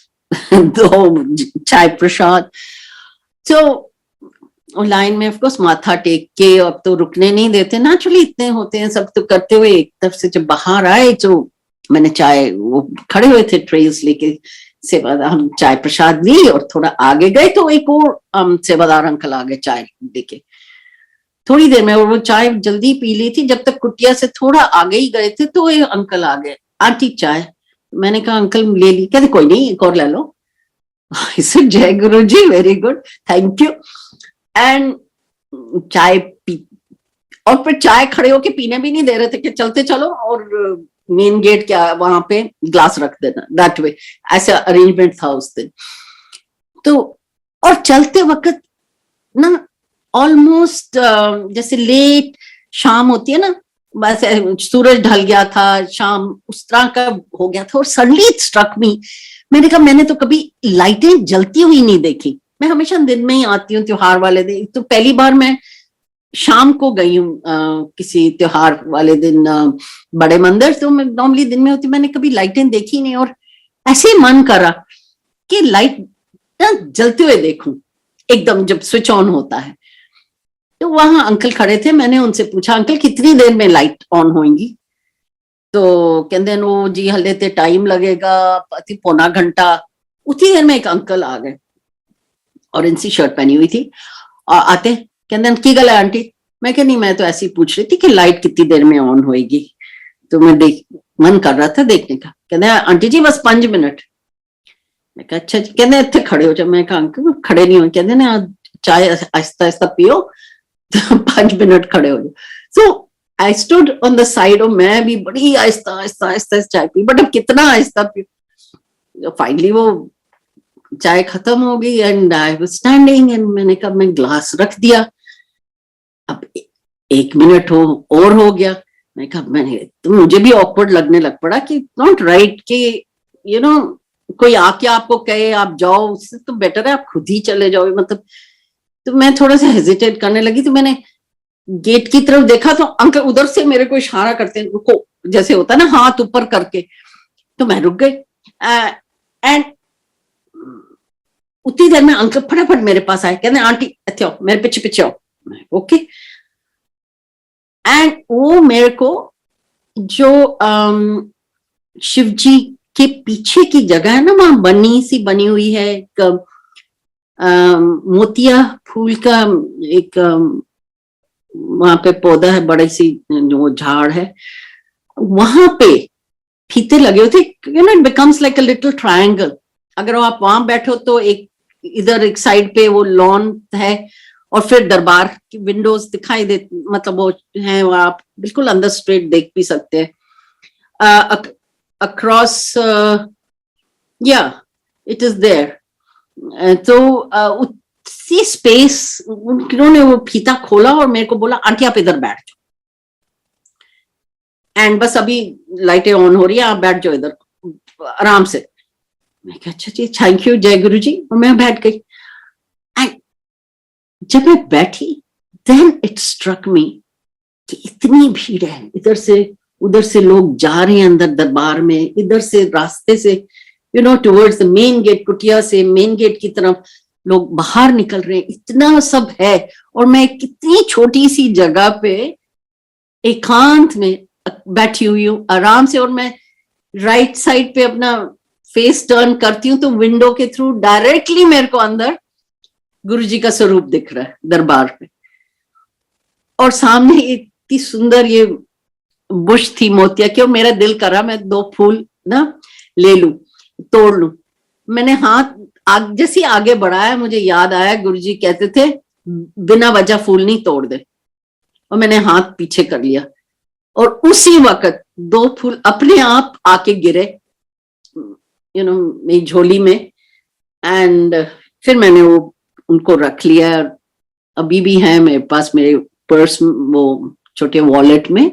chai prasad. So line में ऑफ कोर्स माथा टेक के, अब तो रुकने नहीं देते, नेचुरली इतने होते हैं सब, तो करते हुए एक तरफ से जब बाहर आए तो मैंने चाय, वो खड़े हुए थे ट्रेस लेके, सेवादार, हम चाय प्रसाद ली और थोड़ा आगे गए तो एक और सेवादार अंकल आ गए चाय लेके, थोड़ी देर में, और वो चाय जल्दी पी ली थी, जब तक कुटिया से थोड़ा आगे ही गए थे तो एक अंकल आ गए, आंटी चाय। मैंने कहा अंकल ले ली, कहते कोई नहीं एक और ले लो। जय Guru ji, very good, thank you. And चाय पी, और फिर चाय खड़े होके पीने भी नहीं दे रहे थे कि चलते चलो और मेन गेट क्या वहां पे ग्लास रख देना, दैट वे, ऐसा अरेंजमेंट था उस दिन। तो और चलते वक्त ना ऑलमोस्ट जैसे लेट शाम होती है ना, बस सूरज ढल गया था, शाम उस तरह का हो गया था, और सडनली इट स्ट्रक मी, मैंने कहा मैंने तो कभी लाइटें जलती हुई नहीं देखी, मैं हमेशा दिन में ही आती हूँ त्योहार वाले दिन, तो पहली बार मैं शाम को गई हूँ किसी त्योहार वाले दिन बड़े मंदिर, तो मैं नॉर्मली दिन में होती, मैंने कभी लाइटें देखी नहीं, और ऐसे ही मन करा कि लाइट जलते हुए देखूं एकदम जब स्विच ऑन होता है। तो वहां अंकल खड़े थे, मैंने उनसे पूछा अंकल कितनी देर में लाइट ऑन होंगी, तो कहते वो जी हले ते टाइम लगेगा, पौना घंटा। उतनी देर में एक अंकल आ गए, ऑरेंज सी शर्ट पहनी हुई थी, आते कहते की गल है आंटी, मैं कह नहीं मैं तो ऐसी पूछ रही थी कि लाइट कितनी देर में ऑन होएगी, तो मैं मन कर रहा था देखने का। कहते आंटी जी बस 5 मिनट। मैं कहा अच्छा जी। कहते इतने खड़े हो जाओ। मैं कहा अंकल खड़े नहीं हो, कहते ना चाय आहिस्ता आहिस्ता पियो, 5 मिनट खड़े हो जाओ। So I stood on the side, और मैं भी बड़ी आहिस्ता आहिस्ता आहिस्ता चाय पी, बट अब कितना आहिस्ता पी, फाइनली वो चाय खत्म हो गई and I was standing, and मैंने कहा मैं ग्लास रख दिया, अब 1 मिनट और हो गया। मैं कहा मैंने तो मुझे भी ऑकवर्ड लगने लग पड़ा कि नॉट राइट कि यू नो कोई आके आपको कहे आप जाओ, उससे तो बेटर है आप खुद ही चले जाओ, मतलब। तो मैं थोड़ा सा हेजिटेट करने लगी, तो मैंने गेट की तरफ देखा तो अंकल उधर से मेरे को इशारा करते हैं रुको, जैसे होता ना हाथ ऊपर करके, तो मैं रुक गई। एंड उतनी देर में अंकल फटाफट मेरे पास आए, कहते आंटी अच्छे आओ, मेरे पीछे पीछे आओ। ओके। एंड वो मेरे को जो शिव जी के पीछे की जगह है ना, वहां बनी सी बनी हुई है, एक मोतिया फूल का एक वहां पे पौधा है, बड़ी सी वो झाड़ है, वहां पे फीते लगे हुए थे। You know it becomes like a little triangle. अगर आप वहां बैठो तो एक इधर एक साइड पे वो लॉन है, और फिर दरबार की विंडोज दिखाई दे, मतलब वो है, वो आप बिल्कुल अंदर स्ट्रेट देख भी सकते हैं। अक्रॉस या इट इज देयर। तो उसी स्पेस उन्होंने वो फीता खोला और मेरे को बोला आंटी आप इधर बैठ जाओ, एंड बस अभी लाइटें ऑन हो रही है, आप बैठ जाओ इधर आराम से। मैं कहा अच्छा जी, थैंक यू, जय गुरु जी। और मैं बैठ गई। एंड जब मैं बैठी, देन इट स्ट्रक मी कि इतनी भीड़ है, इधर से उधर से लोग जा रहे हैं अंदर दरबार में, इधर से रास्ते से you know towards the main gate, कुटिया से मेन गेट की तरफ लोग बाहर निकल रहे हैं, इतना सब है। और मैं कितनी छोटी सी जगह पे एकांत में बैठी हुई हूँ आराम से, और मैं राइट साइड पे अपना फेस टर्न करती हूँ तो विंडो के थ्रू डायरेक्टली मेरे को अंदर गुरुजी का स्वरूप दिख रहा है दरबार पे। और सामने इतनी सुंदर ये बुश थी मोतिया की, और मेरा दिल करा मैं 2 फूल ना ले लूं, तोड़ लूं। मैंने हाथ जैसे आगे बढ़ाया, मुझे याद आया गुरुजी कहते थे बिना वजह फूल नहीं तोड़ दे, और मैंने हाथ पीछे कर लिया, और उसी वक्त 2 फूल अपने आप आके गिरे यू नो मेरी झोली में। एंड फिर मैंने वो उनको रख लिया, अभी भी है मेरे पास मेरे पर्स, वो छोटे वॉलेट में।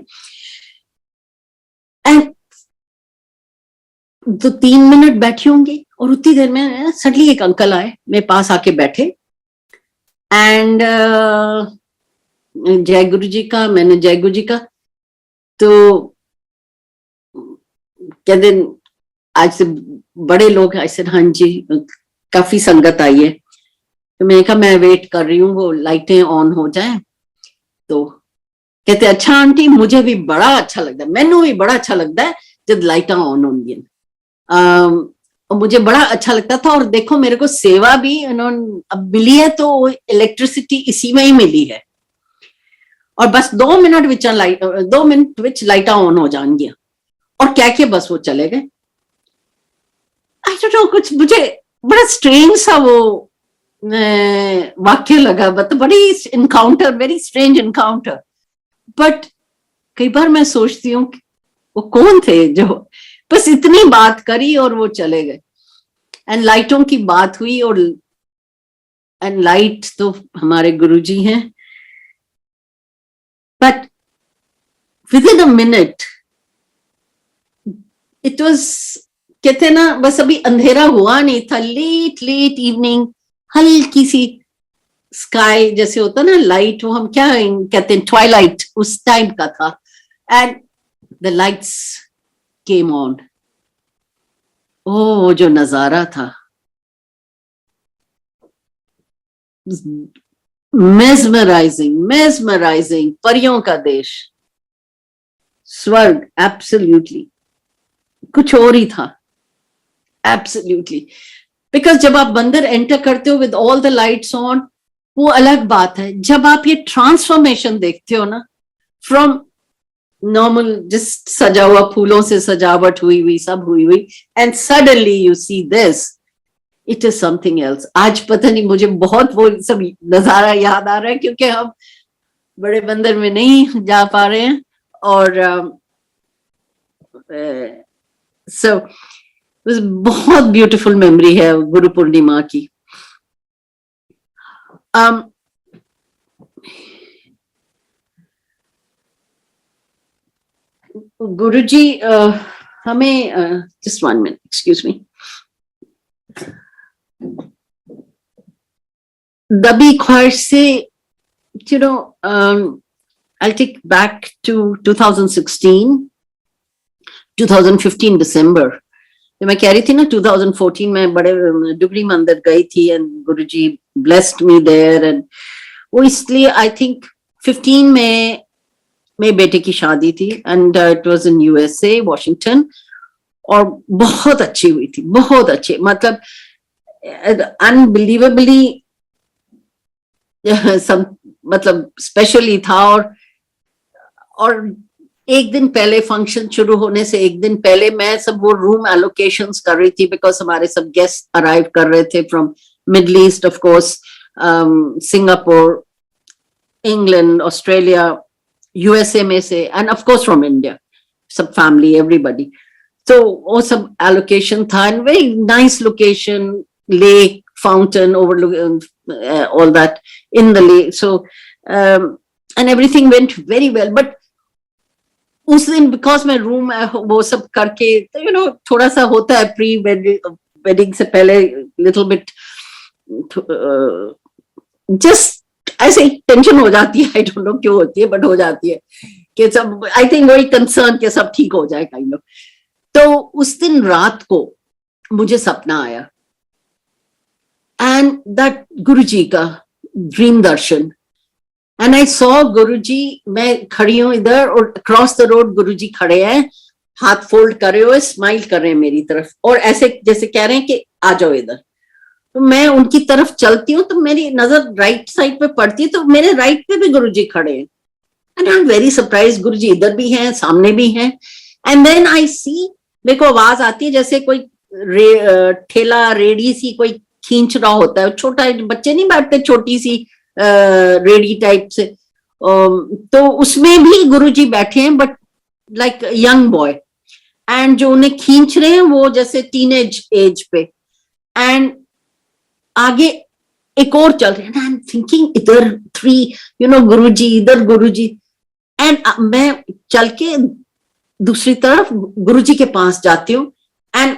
एंड 2-3 मिनट बैठी होंगी, और उतनी देर में सडनली एक अंकल आए मेरे पास आके बैठे, एंड जय गुरु जी का, मैंने जय गुरु जी का, तो कहते आज से बड़े लोग ऐसे, हाँ जी काफी संगत आई है। तो मैंने कहा मैं वेट कर रही हूँ वो लाइटें ऑन हो जाएं। तो कहते अच्छा आंटी, मुझे भी बड़ा अच्छा लगता है, मैनू भी बड़ा अच्छा लगता है जब लाइटें ऑन होंगी। मुझे बड़ा अच्छा लगता था, और देखो मेरे को सेवा भी उन्होंने अब मिली है, तो इलेक्ट्रिसिटी इसी में ही मिली है, और बस 2 मिनट विच 2 मिनट विच लाइटा ऑन हो जाएंगी, और क्या क्या बस वो चले गए। आई डोंट नो, कुछ मुझे बड़ा स्ट्रेंज सा वो वाक्य लगा, बट बड़ी encounter, very strange encounter. But कई बार मैं सोचती हूँ वो कौन थे जो बस इतनी बात करी और वो चले गए। एंड लाइटों की बात हुई, और एंड लाइट तो हमारे गुरुजी हैं, but with in a minute it was, कहते ना बस अभी अंधेरा हुआ नहीं था, लेट लेट इवनिंग, हल्की सी स्काई जैसे होता ना लाइट, वो हम क्या कहते हैं ट्वाइलाइट, उस टाइम का था। And the lights came on. ओ जो नजारा था, मेस्मराइजिंग, मेस्मराइजिंग, परियों का देश, स्वर्ग, एब्सोल्युटली कुछ और ही था, एब्सोल्युटली। बिकॉज जब आप मंदिर एंटर करते हो with all the lights on, वो अलग बात है। जब आप ये ट्रांसफॉर्मेशन देखते हो ना, फ्रॉम नॉर्मल जिस सजा हुआ फूलों से सजावट हुई हुई सब हुई हुई, and suddenly you see this, it is something else. आज पता नहीं मुझे बहुत वो सब नजारा याद आ रहा है, क्योंकि हम बड़े मंदिर में नहीं जा पा रहे हैं, और सो बहुत ब्यूटीफुल मेमोरी है गुरु पूर्णिमा की। गुरुजी हमें जस्ट 1 मिनट, एक्सक्यूज मी, दबी ख्वाहिश से, you know, I'll take back to 2016. 2015 दिसंबर, मैं कह रही थी ना 2014 में बड़े डुगरी मंदिर गई थी and Guruji blessed me there, and वो इसलिए आई थिंक 15 में मेरे बेटे की शादी थी and it was in USA Washington, और बहुत अच्छी हुई थी, बहुत अच्छी, मतलब अनबिलीवेबली सब, मतलब स्पेशली था। और एक दिन पहले, फंक्शन शुरू होने से एक दिन पहले मैं सब वो रूम एलोकेशंस कर रही थी, बिकॉज हमारे सब गेस्ट अराइव कर रहे थे from middle east, of course Singapore, England, Australia, USA में से, end of course from India, सब फैमिली, एवरीबडी। तो वो सब एलोकेशन था, and very nice location, lake, fountain overlooking all that in the lake, so and everything went very well, but उस दिन बिकॉज मैं रूम वो सब करके, यू नो, थोड़ा सा होता है प्री वेडिंग से पहले लिटिल बिट जस्ट ऐसे टेंशन हो जाती है, आई डोंट नो क्यों होती है, बट हो जाती है कि सब, आई थिंक वही कंसर्न कि सब ठीक हो जाए काइंड ऑफ। तो उस दिन रात को मुझे सपना आया, एंड दैट गुरुजी का ड्रीम दर्शन, एंड आई सॉ गुरुजी, मैं खड़ी हूं इधर और अक्रॉस द रोड गुरुजी खड़े हैं, हाथ फोल्ड करे हुए, स्माइल कर रहे हैं मेरी तरफ, और ऐसे जैसे कह रहे हैं कि आ जाओ इधर। तो मैं उनकी तरफ चलती हूँ तो मेरी नजर राइट साइड पे पड़ती है, तो मेरे राइट पे भी गुरुजी खड़े हैं, and I am very surprise, Guruji इधर भी हैं, सामने भी हैं। एंड देन आई सी, मेरे को आवाज आती है जैसे कोई ठेला रेडी सी कोई खींच रहा होता है, छोटा बच्चे नहीं बैठते छोटी सी रेडी टाइप से, तो उसमें भी गुरुजी बैठे हैं, but like young boy, and जो उन्हें खींच रहे हैं वो जैसे टीनेज एज पे, एंड आगे एक और चल रहे हैं, आई एम थिंकिंग इधर 3, यू नो, गुरुजी इधर, गुरुजी, एंड मैं चल के दूसरी तरफ गुरुजी के पास जाती हूँ, एंड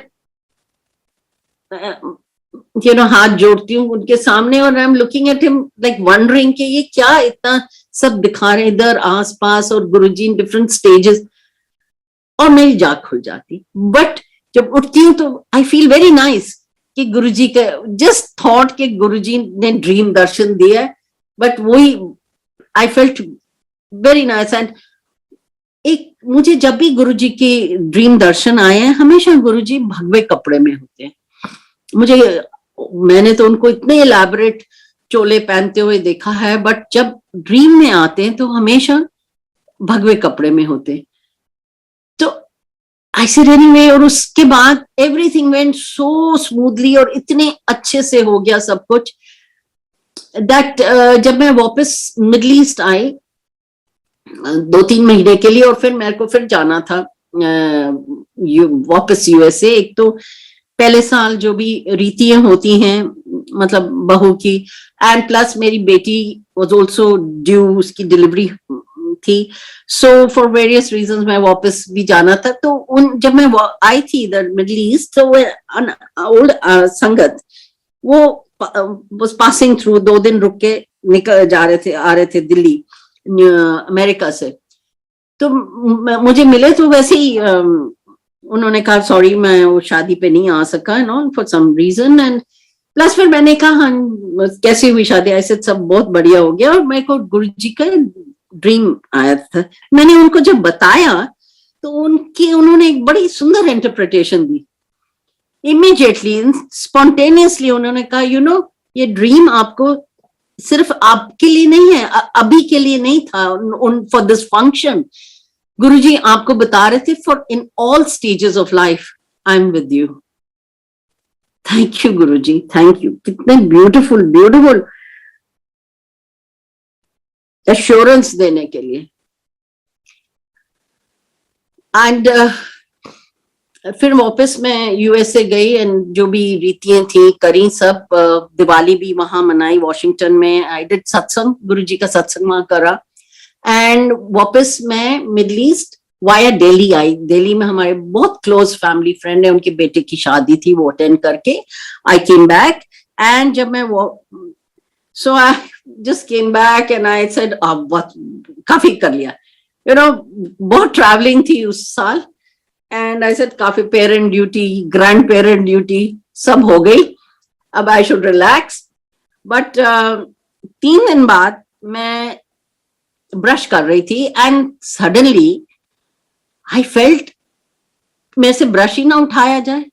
यू नो हाथ जोड़ती हूँ उनके सामने, और I am looking at him like wondering कि ये क्या इतना सब दिखा रहे इधर आस पास, और गुरुजी इन डिफरेंट स्टेजेस, और मेरी जाग खुल जाती। बट जब उठती हूँ तो आई फील वेरी नाइस कि गुरुजी का जस्ट थॉट कि गुरुजी ने ड्रीम दर्शन दिया है, बट वही आई फेल्ट वेरी नाइस। एंड एक मुझे जब भी गुरुजी के ड्रीम दर्शन आए हैं, हमेशा गुरुजी भगवे कपड़े में होते हैं। मैंने तो उनको इतने इलैबोरेट चोले पहनते हुए देखा है, बट जब ड्रीम में आते हैं तो हमेशा भगवे कपड़े में होते हैं। तो आई सेड एनीवे, और उसके बाद एवरीथिंग वेंट सो स्मूथली, और इतने अच्छे से हो गया सब कुछ, दैट जब मैं वापस मिडल ईस्ट आई 2-3 महीने के लिए, और फिर मेरे को फिर जाना था वापस यूएसए। एक तो पहले साल जो भी रीतियां होती हैं, मतलब बहू की, एंड प्लस मेरी बेटी वाज आल्सो ड्यू, उसकी डिलीवरी थी, सो फॉर वेरियस रीजंस मैं वापस भी जाना था। तो जब मैं आई थी इधर मिडल ईस्ट, तो ओल्ड संगत वो वाज पासिंग थ्रू, 2 दिन रुक के निकल जा रहे थे, आ रहे थे दिल्ली अमेरिका से, तो मुझे मिले, तो वैसे ही उन्होंने कहा सॉरी मैं वो शादी पे नहीं आ सका, no, for some reason, and plus फिर मैंने कहा हाँ कैसी हुई शादी, ऐसे सब बहुत बढ़िया हो गया। और मेरे को गुरुजी का ड्रीम आया था, मैंने उनको जब बताया तो उन्होंने एक बड़ी सुंदर इंटरप्रिटेशन दी, इमीडिएटली स्पॉन्टेनियसली उन्होंने कहा, यू नो, ये ड्रीम आपको सिर्फ आपके लिए नहीं है, अभी के लिए नहीं था, फॉर दिस फंक्शन गुरुजी आपको बता रहे थे, for in all stages of life I am with you. Thank you Guruji, thank you. कितने ब्यूटीफुल ब्यूटीफुल एश्योरेंस देने के लिए। एंड फिर वापस मैं यूएसए गई, एंड जो भी रीतियां थी करी सब, दिवाली भी वहां मनाई वॉशिंगटन में, आई डिड सत्संग, गुरुजी का सत्संग वहां करा, एंड वापस मैं मिडल ईस्ट वाया दिल्ली आई। दिल्ली में हमारे बहुत क्लोज फैमिली फ्रेंड है, उनके बेटे की शादी थी, वो अटेंड करके आई केम बैक, एंड जब मैं so I just came back and I said बहुत काफी कर लिया, यू नो, बहुत ट्रैवलिंग थी उस साल, एंड आई सेड काफी parent duty, grand parent duty सब हो गई, अब आई शुड रिलैक्स. बट 3 दिन बाद मैं ब्रश कर रही थी एंड सडनली आई फेल्ट मेरे से ब्रश ही ना उठाया जाए.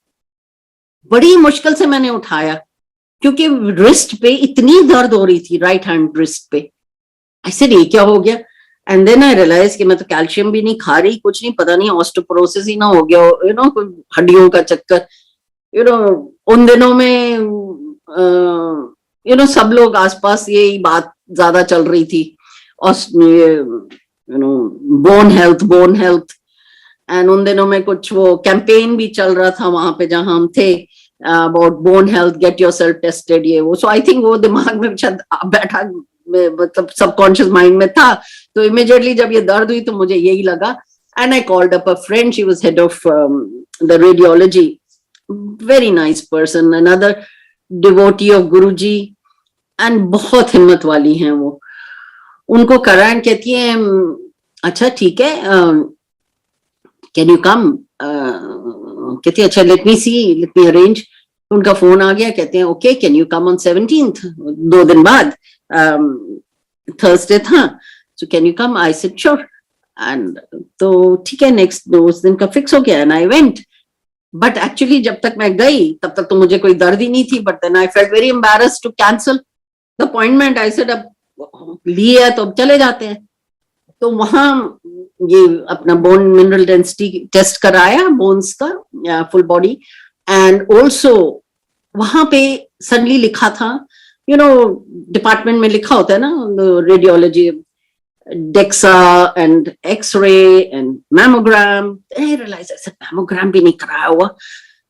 बड़ी मुश्किल से मैंने उठाया क्योंकि रिस्ट पे इतनी दर्द हो रही थी, राइट हैंड रिस्ट पे. आई सेड ये क्या हो गया. एंड देन आई रियलाइज कि मैं तो कैल्शियम भी नहीं खा रही, कुछ नहीं, पता नहीं ऑस्टियोपोरोसिस ही ना हो गया, यू नो, हड्डियों का चक्कर. यू नो उन दिनों में यू नो सब लोग आसपास यही बात ज्यादा चल रही थी, you know bone health. And उन दिनों में कुछ वो कैंपेन भी चल रहा था वहां पे जहां हम थे, about bone health, get yourself tested, ये वो. सो आई थिंक वो दिमाग में शायद बैठा, मतलब सबकॉन्शियस माइंड में था. तो इमीडिएटली जब ये दर्द हुई तो मुझे यही लगा. And I called up a friend, she was head of the radiology, very nice person, another devotee of Guruji, and बहुत हिम्मत वाली हैं वो. उनको करान कहती है अच्छा ठीक है, कैन यू कम. कहती है अच्छा लेट मी अरेंज. उनका फोन आ गया, कहते हैं okay can you come on 17th, 2 दिन बाद, थर्सडे था, so can you come. I said sure. And तो ठीक है, नेक्स्ट उस दिन का फिक्स हो गया and I went. But actually जब तक मैं गई तब तक तो मुझे कोई दर्द ही नहीं थी. But then I felt very embarrassed to cancel the appointment. I said अब लिए है तो अब चले जाते हैं. तो वहां ये अपना बोन मिनरल डेंसिटी टेस्ट कराया, बोन्स का फुल बॉडी. एंड ऑल्सो वहां पे सडनली लिखा था, यू नो डिपार्टमेंट में लिखा होता है ना radiology, DEXA and x-ray and mammogram. I realise ऐसा मैमोग्राम भी नहीं कराया हुआ,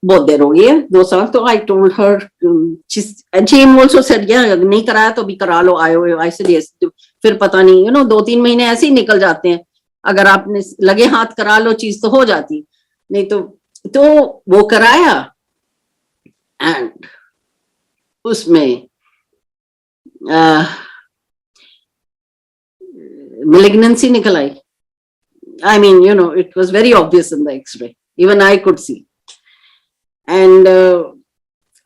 बहुत देर हो गई है, 2 साल. तो I told her, and she also said या नहीं कराया तो भी करा लो, आए हुए. I said yes. फिर पता नहीं, यू नो 2-3 महीने ऐसे ही निकल जाते हैं, अगर आपने लगे हाथ करा लो चीज तो हो जाती, नहीं तो वो कराया. एंड उसमें malignancy निकल आई. I mean, you know, it was very obvious in the X-ray. Even I could see. And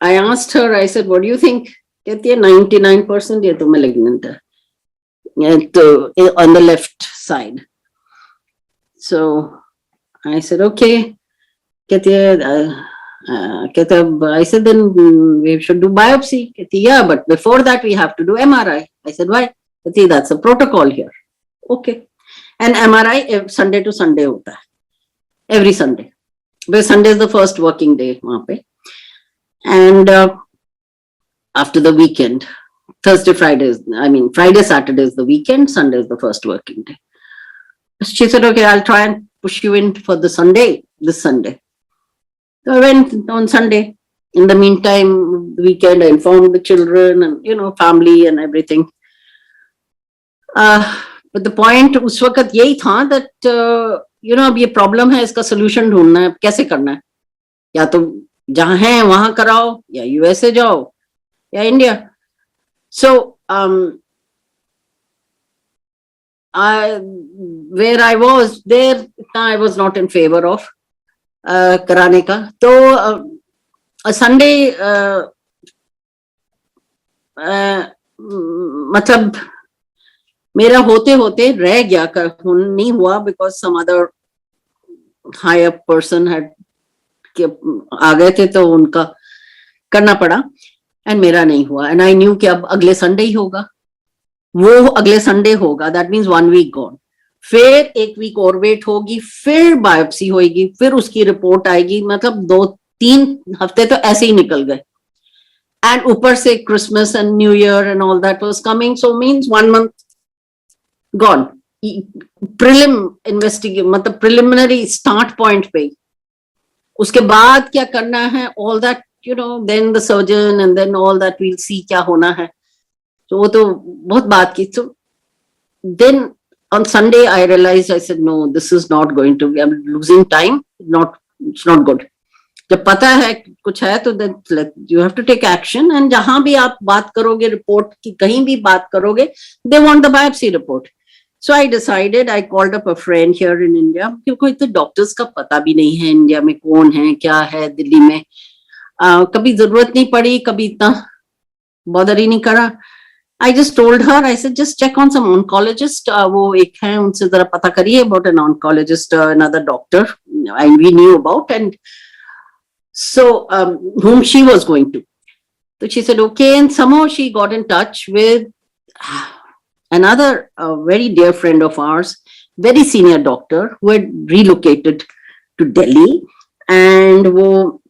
I asked her, I said, what do you think? कहती है 99% ये तो malignant है, तो on the left side. So I said, okay. कहती है I said, then we should do biopsy. कहती yeah, but before that we have to do MRI. I said, why? कहती that's a protocol here. Okay. And MRI Sunday to Sunday होता है, every Sunday. Because Sunday is the first working day वहाँ पे. And after the weekend, Thursday, Friday Friday, Saturday is the weekend, Sunday is the first working day. She said, okay, I'll try and push you in for the Sunday, this Sunday. So I went on Sunday. In the meantime, the weekend, I informed the children and, you know, family and everything. But the point उस वक्त यही था that, you know, अब ये problem है, इसका solution ढूंढना है, कैसे करना है. या तो जहां है वहां कराओ, या USA जाओ, या India. So where I was there, I was not in favor of कराने का. तो Sunday मतलब मेरा होते होते रह गया, नहीं हुआ, because some other higher person had आ गए थे तो उनका करना पड़ा, एंड मेरा नहीं हुआ. एंड आई न्यू कि अब अगले संडे ही होगा, वो अगले संडे होगा, दैट मीन्स 1 week गॉन. फिर 1 week और वेट होगी, फिर बायोप्सी होगी, फिर उसकी रिपोर्ट आएगी. मतलब 2-3 हफ्ते तो ऐसे ही निकल गए. एंड ऊपर से Christmas and New Year and all that was coming, so means 1 month gone. Prelim investigate मतलब प्रिलिमिनरी स्टार्ट पॉइंट पे. उसके बाद क्या करना है, all that, you know, then the surgeon and then all that will see क्या होना है. तो वो तो बहुत बात की. तो then on Sunday I realized, I said no, this is not going to be, I'm losing time, it's not good. जब पता है कुछ है तो then you have to take action. and जहां भी आप बात करोगे रिपोर्ट की, कहीं भी बात करोगे, they want the biopsy report. So I decided, I called up a friend here in India, क्योंकि तो डॉक्टर्स का पता भी नहीं है इंडिया में कौन है क्या है दिल्ली में. कभी जरूरत नहीं पड़ी, कभी इतना बॉदर ही नहीं करा. I just told her, I said, just check on some oncologist. वो एक है, उनसे जरा पता करिए about an oncologist, another doctor we knew about, and so whom she was going to. So she said, okay, and somehow she got in touch with another very dear friend of ours, very senior doctor who had relocated to Delhi, and वो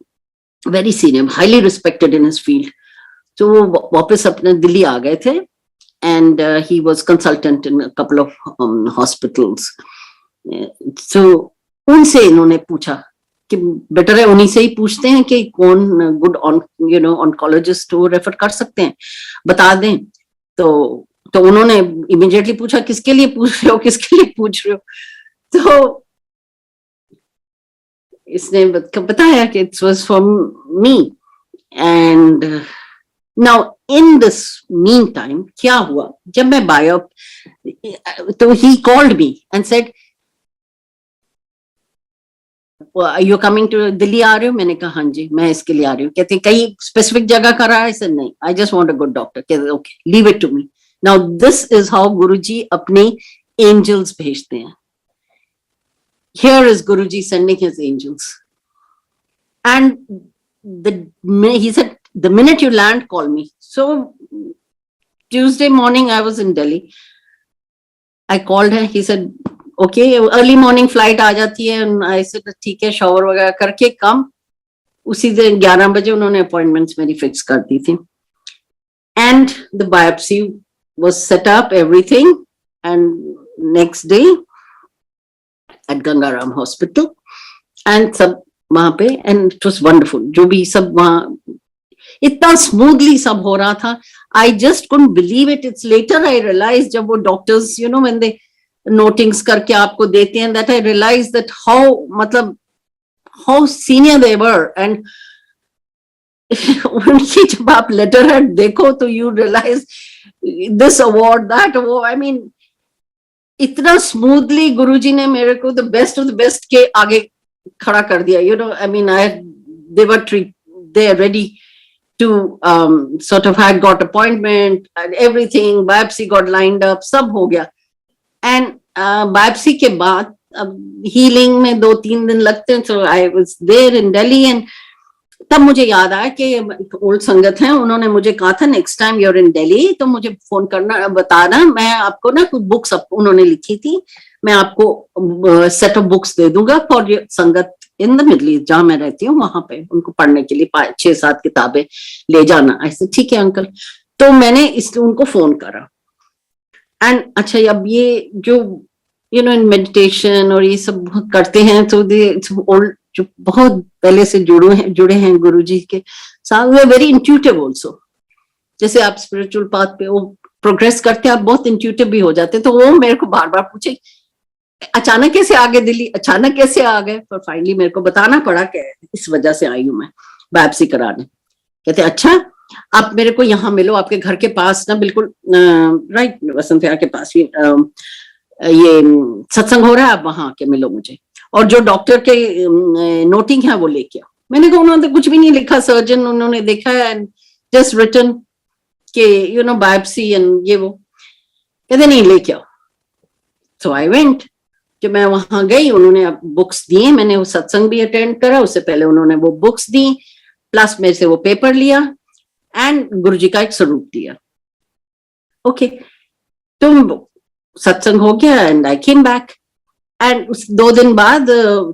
very senior, highly respected in his field. So वो वापस अपने दिल्ली आ गए थे, and he was consultant in a couple of hospitals. So उनसे इन्होंने पूछा कि बेटर है उन्हीं से ही पूछते हैं कि कौन गुड ऑन्कोलॉजिस्ट वो रेफर कर सकते हैं, बता दें. तो उन्होंने इमीडिएटली पूछा, किसके लिए पूछ रहे हो, किसके लिए पूछ रहे हो. तो इसने बताया कि it was for me. And now in this mean time क्या हुआ, जब मैं बायोप, तो ही called me and said, you coming to Delhi, आ रहे हो? मैंने कहा हाँ जी, मैं इसके लिए आ रही हूँ. कहते कई स्पेसिफिक जगह का रहा है? सर नहीं, I just want a good doctor. कहते okay, leave it to me. Now this is how Guruji अपने एंजल्स भेजते हैं. Here is Guruji sending his angels. And he said, the minute you land, call me. So Tuesday morning I was in Delhi. I called her. He said, okay, early morning flight आ जाती है. And I said, ठीक है, shower वगैरह करके कम. उसी दिन 11 बजे उन्होंने अपॉइंटमेंट्स मेरी फिक्स कर दी थी. And the biopsy was set up, everything. And next day at Gangaram Hospital. And सब वहां पे, and it was wonderful. जो भी सब वहां इतना स्मूथली सब हो रहा था. I just couldn't believe it. It's later I realized, जब वो डॉक्टर्स when they नोटिंग्स करके आपको देते हैं, that I realized that मतलब how senior they were. And उनकी जब आप लेटर हेड देखो तो you realize this award, that award. I mean, इतना स्मूथली गुरुजी ने मेरे को the best of the best के आगे खड़ा कर दिया. I mean, they are ready to sort of had got appointment and everything, biopsy got lined up, सब हो गया. And biopsy के बाद अब healing में 2-3 दिन लगते हैं. So I was there in Delhi, and तब मुझे याद आया कि ओल्ड संगत हैं, उन्होंने मुझे कहा था next time you're in Delhi तो मुझे फोन करना, बताना, मैं आपको ना कुछ बुक्स उन्होंने लिखी थी, मैं आपको सेट ऑफ बुक्स दे दूंगा फॉर संगत इन द मिडल ईस्ट जहां मैं रहती हूँ, वहां पे उनको पढ़ने के लिए 6-7 किताबें ले जाना. ऐसे ठीक है अंकल. तो मैंने इसलिए उनको फोन करा. एंड अच्छा, अब ये जो इन मेडिटेशन और ये सब करते हैं, तो ओल्ड जो बहुत पहले से जुड़े हैं गुरुजी के साथ, वे वेरी इंट्यूटिव ऑल्सो. जैसे आप स्पिरिचुअल पाथ पे वो प्रोग्रेस करते हैं, आप बहुत इंट्यूटिव भी हो जाते हैं. तो वो मेरे को बार बार पूछे, अचानक कैसे आ गए दिल्ली, अचानक कैसे आ गए. पर फाइनली मेरे को बताना पड़ा कि इस वजह से आई हूं मैं बायोप्सी कराने. कहते अच्छा, आप मेरे को यहाँ मिलो, आपके घर के पास ना, बिल्कुल राइट वसंत विहार के पास ये सत्संग हो रहा है, आप वहां आके मिलो मुझे, और जो डॉक्टर के नोटिंग है वो लेके आओ. मैंने कहा उन्होंने कुछ भी नहीं लिखा, सर्जन उन्होंने देखा है एंड जस्ट रिटन के बायोप्सी एंड ये वो. कहते नहीं, लेके आओ. सो आई वेंट. जब मैं वहां गई, उन्होंने बुक्स दिए, मैंने वो सत्संग भी अटेंड करा, उससे पहले उन्होंने वो बुक्स दी, प्लस मेरे से वो पेपर लिया एंड गुरुजी का एक स्वरूप दिया. ओके, तो सत्संग हो गया and I came back. And 2 दिन बाद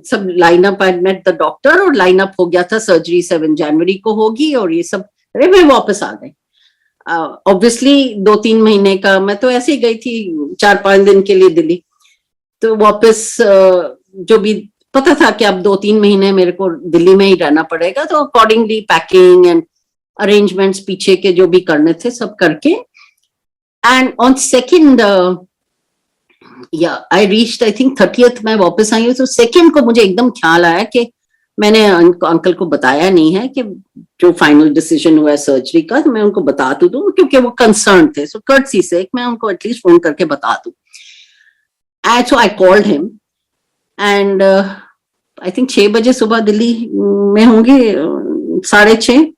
सब line up, I met the doctor और लाइन अप हो गया था, सर्जरी 7 जनवरी को होगी और ये सब. अरे मैं वापस आ गई. ऑब्वियसली 2-3 महीने का, मैं तो ऐसे ही गई थी 4-5 दिन के लिए दिल्ली. तो वापस जो भी पता था कि अब 2-3 महीने मेरे को दिल्ली में ही रहना पड़ेगा, तो अकॉर्डिंगली पैकिंग एंड अरेंजमेंट्स पीछे के जो भी करने थे सब करके. And on 2nd I reached, I think 30th मैं वापस आई हूँ. तो 2nd को मुझे एकदम ख्याल आया कि मैंने अंकल को बताया नहीं है कि जो फाइनल डिसीजन हुआ है सर्जरी का, तो मैं उनको बता दूं, क्योंकि वो कंसर्न थे. सो कर्टसी से मैं उनको एटलीस्ट फोन करके बता दूं. So I called him and I think 6 बजे सुबह दिल्ली में होंगे, 6:30,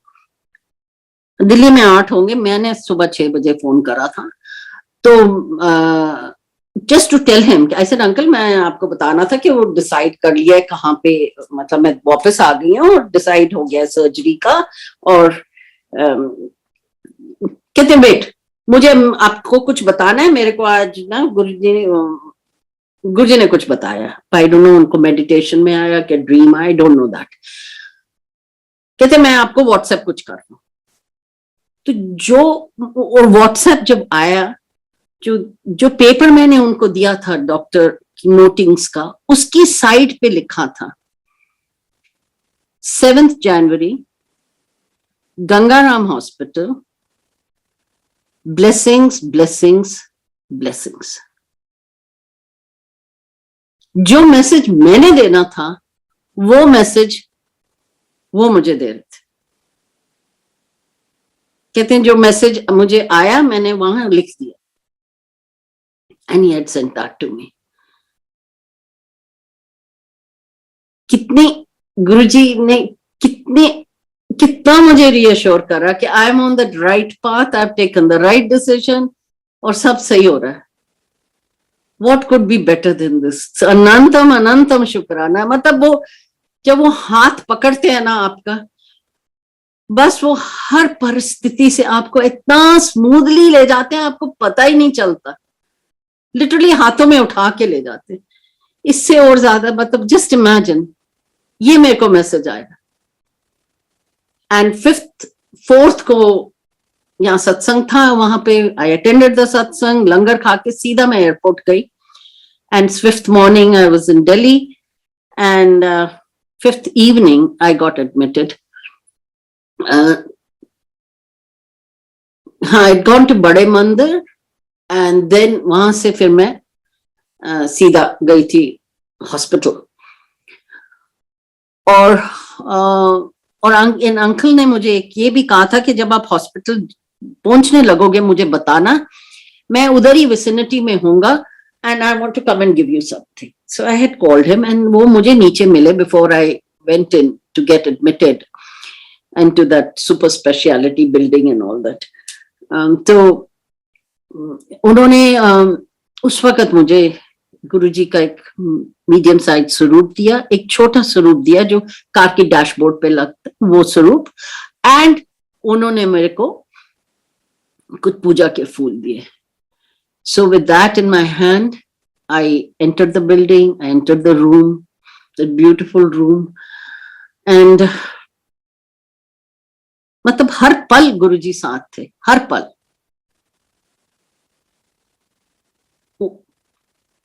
दिल्ली में 8 होंगे, मैंने सुबह 6 बजे फोन करा था। तो just to tell him, I said uncle मैं आपको बताना था कि वो डिसाइड कर लिया है कहाँ पे, मतलब मैं वापस आ गई हूँ और डिसाइड हो गया सर्जरी का। और कहते वेट, मुझे आपको कुछ बताना है, मेरे को आज ना गुरुजी ने कुछ बताया, आई डोंट नो उनको मेडिटेशन में आया कि dream, I don't know that. कहते मैं आपको व्हाट्सएप कुछ कर रहा हूं। तो जो, और व्हाट्सएप जब आया, जो पेपर मैंने उनको दिया था डॉक्टर की नोटिंग्स का, उसकी साइड पे लिखा था 7 जनवरी Gangaram hospital, blessings blessings blessings. जो मैसेज मैंने देना था वो मैसेज वो मुझे दे रहे थे। कहते हैं जो मैसेज मुझे आया मैंने वहां लिख दिया, and he had sent that to me. कितने गुरुजी ने कितना मुझे रीअश्योर करा कि I am on the right path, I have taken the right decision और सब सही हो रहा है। What could be better than this? अनंतम अनंतम शुक्राना। मतलब वो जब वो हाथ पकड़ते हैं ना आपका, बस वो हर परिस्थिति से आपको इतना स्मूथली ले जाते हैं, आपको पता ही नहीं चलता, लिटरली हाथों में उठा के ले जाते हैं। इससे और ज्यादा मतलब जस्ट इमेजिन, ये मेरे को मैसेज आएगा। एंड 4th को यहाँ सत्संग था, वहां पे आई अटेंडेड द सत्संग, लंगर खा के सीधा मैं एयरपोर्ट गई। And 5th morning I was in Delhi and 5th evening I got admitted. हाँ, आई गॉन टू बड़े मंदिर एंड देन वहां से फिर मैं सीधा गई थी हॉस्पिटल। और इन अंकल ने मुझे ये भी कहा था कि जब आप हॉस्पिटल पहुंचने लगोगे मुझे बताना, मैं उधर ही विसिनिटी में होऊंगा and I want to come and give you something. So I had called him and वो मुझे नीचे मिले before I went in to get admitted into that super speciality building and all that. तो उन्होंने उस वक्त मुझे गुरुजी का एक मीडियम साइज स्वरूप दिया, एक छोटा स्वरूप दिया जो कार की डैशबोर्ड पे लगता है, वो स्वरूप, एंड उन्होंने मेरे को कुछ पूजा के फूल दिए। So with that in my hand, I entered the building, I entered the room, the beautiful room, and मतलब हर पल गुरुजी साथ थे, हर पल।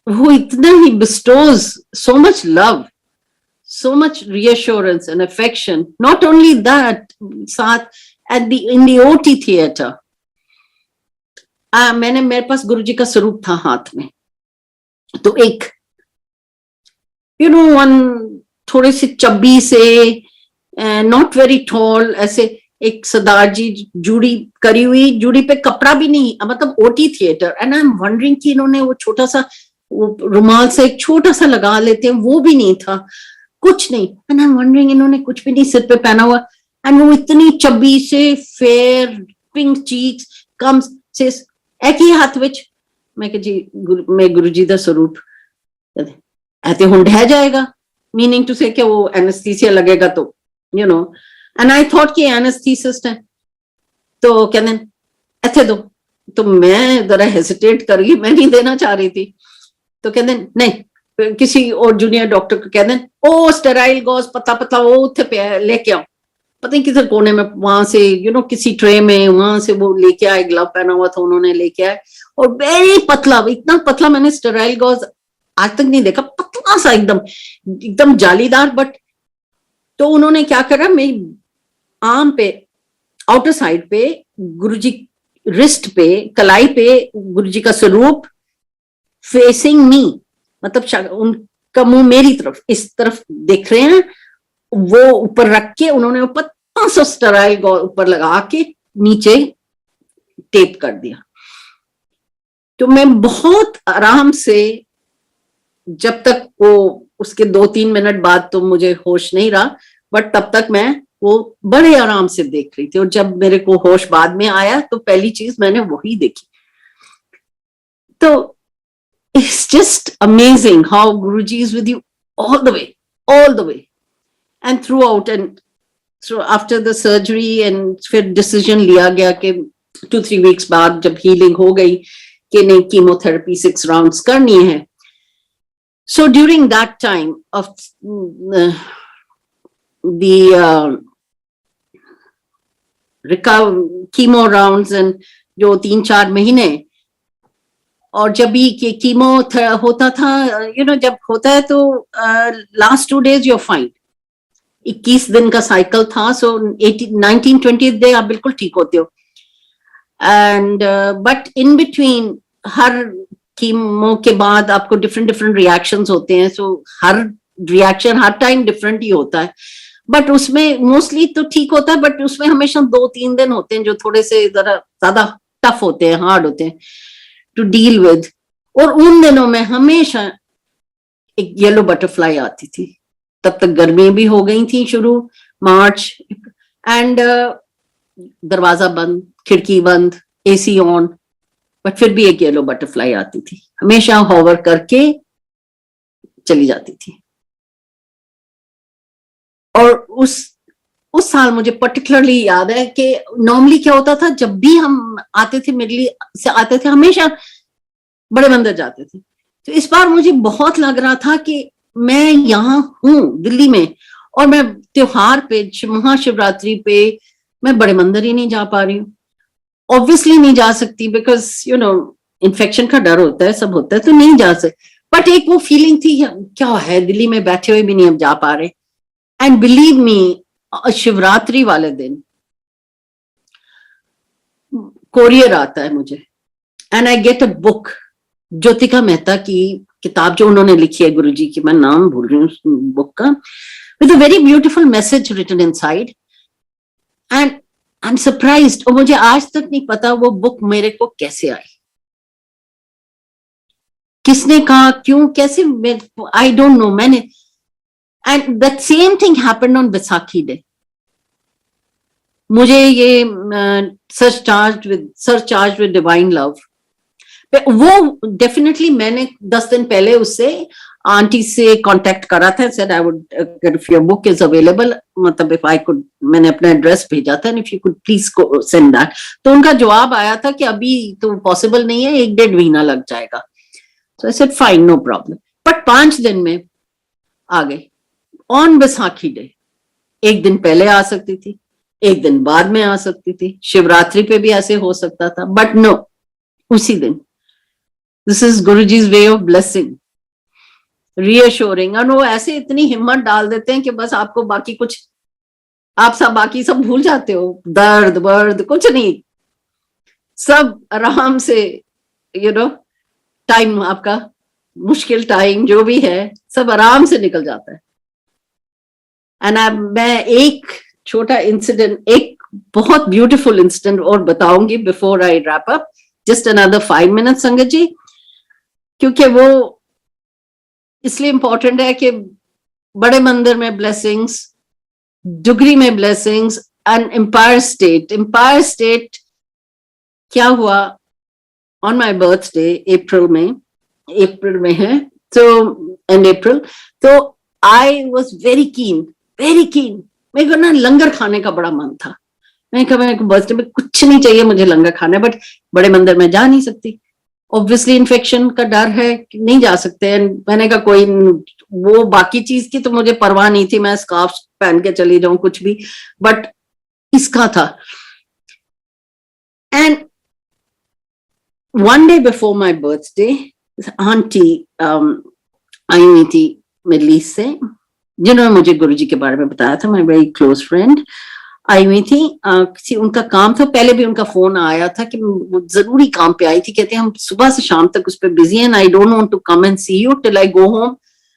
वो इतना ही bestows so much love, so much reassurance and affection. Not only that, साथ in the OT theater, मेरे पास गुरुजी का स्वरूप था हाथ में, तो एक थोड़े से चब्बी से, नॉट वेरी टॉल, ऐसे एक सरदार जी जूड़ी करी हुई, जूड़ी पे कपड़ा भी नहीं, मतलब OT theatre. And I am wondering कि इन्होंने वो छोटा सा वो रुमाल से एक छोटा सा लगा लेते हैं, वो भी नहीं था, कुछ नहीं। एंड आई एम वंडरिंग इन्होंने कुछ भी नहीं सिर पे पहना हुआ, एंड वो इतनी चब्बी से, फेयर, पिंक चीक्स, कम्स से एक ही हाथ विच मैं जी मैं गुरु जी का स्वरूप ऐसे हुण ढह जाएगा, मीनिंग टू से कि वो एनेस्थीसिया लगेगा तो एंड आई थॉट कि एनेस्थीसिस्ट है, तो कहते इथे दो, तो मैं जरा हेजिटेट कर गई, मैं नहीं देना चाह रही थी, तो कहते नहीं, किसी और जूनियर डॉक्टर को कहते ओ स्टेराइल गॉज पतला पतला वो उथे पे लेके आओ, पता नहीं किधर कोने में, वहां से किसी ट्रे में वहां से वो लेके आए, ग्लव पहना हुआ था उन्होंने, लेके आए, और वेरी पतला, इतना पतला मैंने स्टेराइल गॉज आज तक नहीं देखा, पतला सा एकदम जालीदार। बट तो उन्होंने क्या करा, मेरी आर्म पे, आउटर साइड पे गुरुजी, रिस्ट पे, कलाई पे गुरुजी का स्वरूप फेसिंग मी, मतलब उनका मुंह मेरी तरफ, इस तरफ देख रहे हैं, वो ऊपर रख के उन्होंने ऊपर 500 स्टेराइल ऊपर लगा के नीचे टेप कर दिया। तो मैं बहुत आराम से जब तक वो उसके 2-3 मिनट बाद तो मुझे होश नहीं रहा, बट तब तक मैं वो बड़े आराम से देख रही थी। और जब मेरे को होश बाद में आया तो पहली चीज मैंने वही देखी। तो it's just amazing how Guruji is with you all the way and throughout, and so after the surgery and फिर decision लिया गया कि 2-3 weeks बाद जब healing हो गई कि नहीं chemotherapy 6 rounds करनी है. So during that time of the chemo rounds and जो 3-4 महीने, और जब भी कीमो होता था, जब होता है तो लास्ट 2 days you're fine. 21 दिन का साइकिल था, सो 19-20 डे आप बिल्कुल ठीक होते हो. And but in between her chemo के बाद आपको डिफरेंट रिएक्शंस होते हैं. सो हर रिएक्शन हर टाइम डिफरेंट ही होता है, बट उसमें मोस्टली तो ठीक होता है, बट उसमें हमेशा 2-3 दिन होते हैं जो थोड़े से जरा ज्यादा टफ होते हैं, हार्ड होते हैं टू डील विद. और उन दिनों में हमेशा एक येलो बटरफ्लाई आती थी. तब तक गर्मी भी हो गई थी शुरू, मार्च, एंड दरवाजा बंद, खिड़की बंद, एसी ऑन, बट फिर भी एक येलो बटरफ्लाई आती थी, हमेशा होवर करके चली जाती थी. और उस साल मुझे पर्टिकुलरली याद है कि नॉर्मली क्या होता था, जब भी हम आते थे मिडल से आते थे, हमेशा बड़े मंदिर जाते थे. तो इस बार मुझे बहुत लग रहा था कि मैं यहाँ हूँ दिल्ली में, और मैं त्योहार पे, महाशिवरात्रि पे मैं बड़े मंदिर ही नहीं जा पा रही हूँ. ऑब्वियसली नहीं जा सकती, बिकॉज इन्फेक्शन का डर होता है, सब होता है, तो नहीं जा सकती. बट एक वो फीलिंग थी, क्या है दिल्ली में बैठे हुए भी नहीं अब जा पा रहे. एंड बिलीव मी, शिवरात्रि वाले दिन कोरियर आता है मुझे, and I get a book, Jyotika Mehta की किताब जो उन्होंने लिखी है गुरुजी की, मैं नाम भूल रही हूँ बुक का, with a very beautiful message written inside. And I am surprised, और मुझे आज तक नहीं पता वो बुक मेरे को कैसे आई, किसने कहा, क्यों, कैसे, आई डोंट नो. मैंने, and that same thing happened on Vaisakhi day. मुझे ये surcharged with divine love, वो डेफिनेटली मैंने 10 दिन पहले उससे आंटी से कांटेक्ट करा था. said I would if your book is available, मतलब if I could, मैंने अपना एड्रेस भेजा था, if you could please send that. तो उनका जवाब आया था कि अभी तो पॉसिबल नहीं है, 1-1.5 महीना लग जाएगा. So I said fine, no problem. but 5 दिन में आ गई. ऑन बैसाखी डे, एक दिन पहले आ सकती थी, एक दिन बाद में आ सकती थी, शिवरात्रि पे भी ऐसे हो सकता था, बट नो, उसी दिन. This is Guruji's way of blessing, reassuring. और वो ऐसे इतनी हिम्मत डाल देते हैं कि बस आपको बाकी कुछ, आप सब बाकी सब भूल जाते हो, दर्द वर्द कुछ नहीं, सब आराम से, टाइम आपका, मुश्किल टाइम जो भी है, सब आराम से निकल जाता है. एंड मैं एक छोटा इंसिडेंट, एक बहुत ब्यूटीफुल इंसिडेंट और बताऊंगी before I wrap up, just another 5 minutes संगत जी, क्योंकि वो इसलिए इंपॉर्टेंट है कि बड़े मंदिर में ब्लेसिंग्स, डुगरी में ब्लेसिंग्स, एंड एम्पायर स्टेट क्या हुआ ऑन माय बर्थडे, अप्रैल में है, तो एंड अप्रैल, तो आई वॉज वेरी कीन. मेरे को ना लंगर खाने का बड़ा मन था. मैंने कहा मेरे को बर्थडे में कुछ नहीं चाहिए, मुझे लंगर खाना है, बट बड़े मंदिर में जा नहीं सकती, ऑब्वियसली इन्फेक्शन का डर है, नहीं जा सकते. मैंने कहा कोई, वो बाकी चीज की तो मुझे परवाह नहीं थी, मैं स्कार्फ पहन के चली जाऊं कुछ भी, बट इसका था. And one day before my birthday, aunty आई हुई थी मिडल ईस्ट से, जिन्होंने मुझे गुरुजी के बारे में बताया था, my very close friend I हुई थी. किसी उनका काम था, पहले भी उनका फोन आया था कि वो जरूरी काम पे आई थी. कहते हैं हम सुबह से शाम तक उस पर बिजी हैं, I don't want to come and see you till I go home,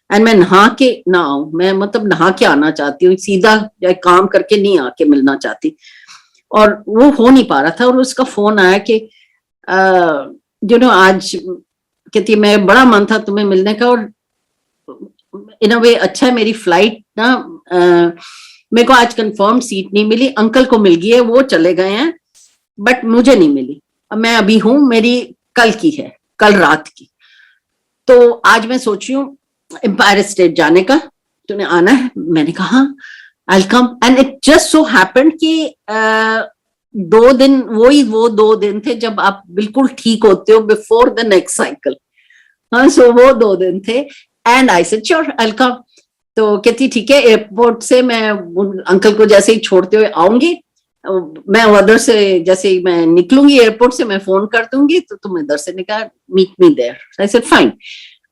and मैं नहा के ना आऊं, मैं मतलब नहा के आना चाहती हूँ, सीधा काम करके नहीं आके मिलना चाहती. और वो हो नहीं पा रहा था, और उसका फोन आया कि आज कहती मैं, बड़ा मन था तुम्हें मिलने का, और इन अ वे अच्छा है, मेरी फ्लाइट ना मेरे को आज कंफर्म सीट नहीं मिली, अंकल को मिल गई है, वो चले गए हैं, बट मुझे नहीं मिली। अब मैं अभी हूं, मेरी कल की है, कल रात की। तो आज मैं सोच रही हूँ एम्पायर स्टेट जाने का, तूने आना है? मैंने कहा I come, and it just so happened कि 2 दिन वो 2 दिन थे जब आप बिल्कुल ठीक होते हो बिफोर द नेक्स्ट साइकिल। हाँ, सो वो 2 दिन थे, and I said sure I come. तो कहती ठीक है, एयरपोर्ट से मैं अंकल को जैसे ही छोड़ते हुए आऊंगी, मैं उधर से जैसे ही मैं निकलूंगी एयरपोर्ट से, मैं फोन कर दूंगी, तो तुम इधर से निकाल, meet me there. I said fine,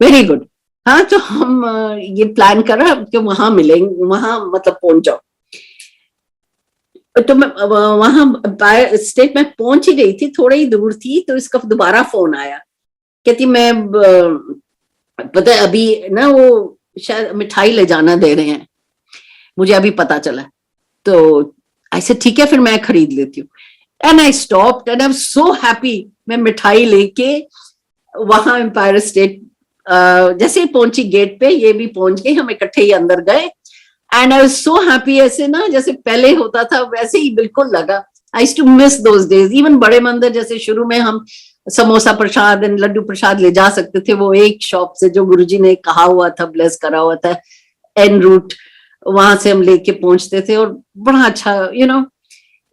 very good. हाँ, तो हम ये प्लान कर रहे कि वहां मिलेंगे, वहां मतलब पहुंच जाओ। तो मैं वहां स्टेट में पहुंच ही रही थी, थोड़ी ही दूर थी, तो इसका दोबारा फोन आया। कहती मैं पता है अभी ना वो शायद मिठाई ले जाना दे रहे हैं, मुझे अभी पता चला। तो ऐसे ठीक है, फिर मैं खरीद लेती हूँ। And I stopped and I am so happy. मैं मिठाई लेके वहां एम्पायर स्टेट जैसे ही पहुंची गेट पे, ये भी पहुंच गई, हम इकट्ठे ही अंदर गए। And I was so happy, ऐसे ना जैसे पहले होता था वैसे ही बिल्कुल लगा। I used to miss those days. Even बड़े मंदिर जैसे शुरू में हम समोसा प्रसाद एंड लड्डू प्रसाद ले जा सकते थे, वो एक शॉप से जो गुरुजी ने कहा हुआ था, ब्लेस करा हुआ था, एन रूट, वहां से हम लेके पहुंचते थे, और बड़ा अच्छा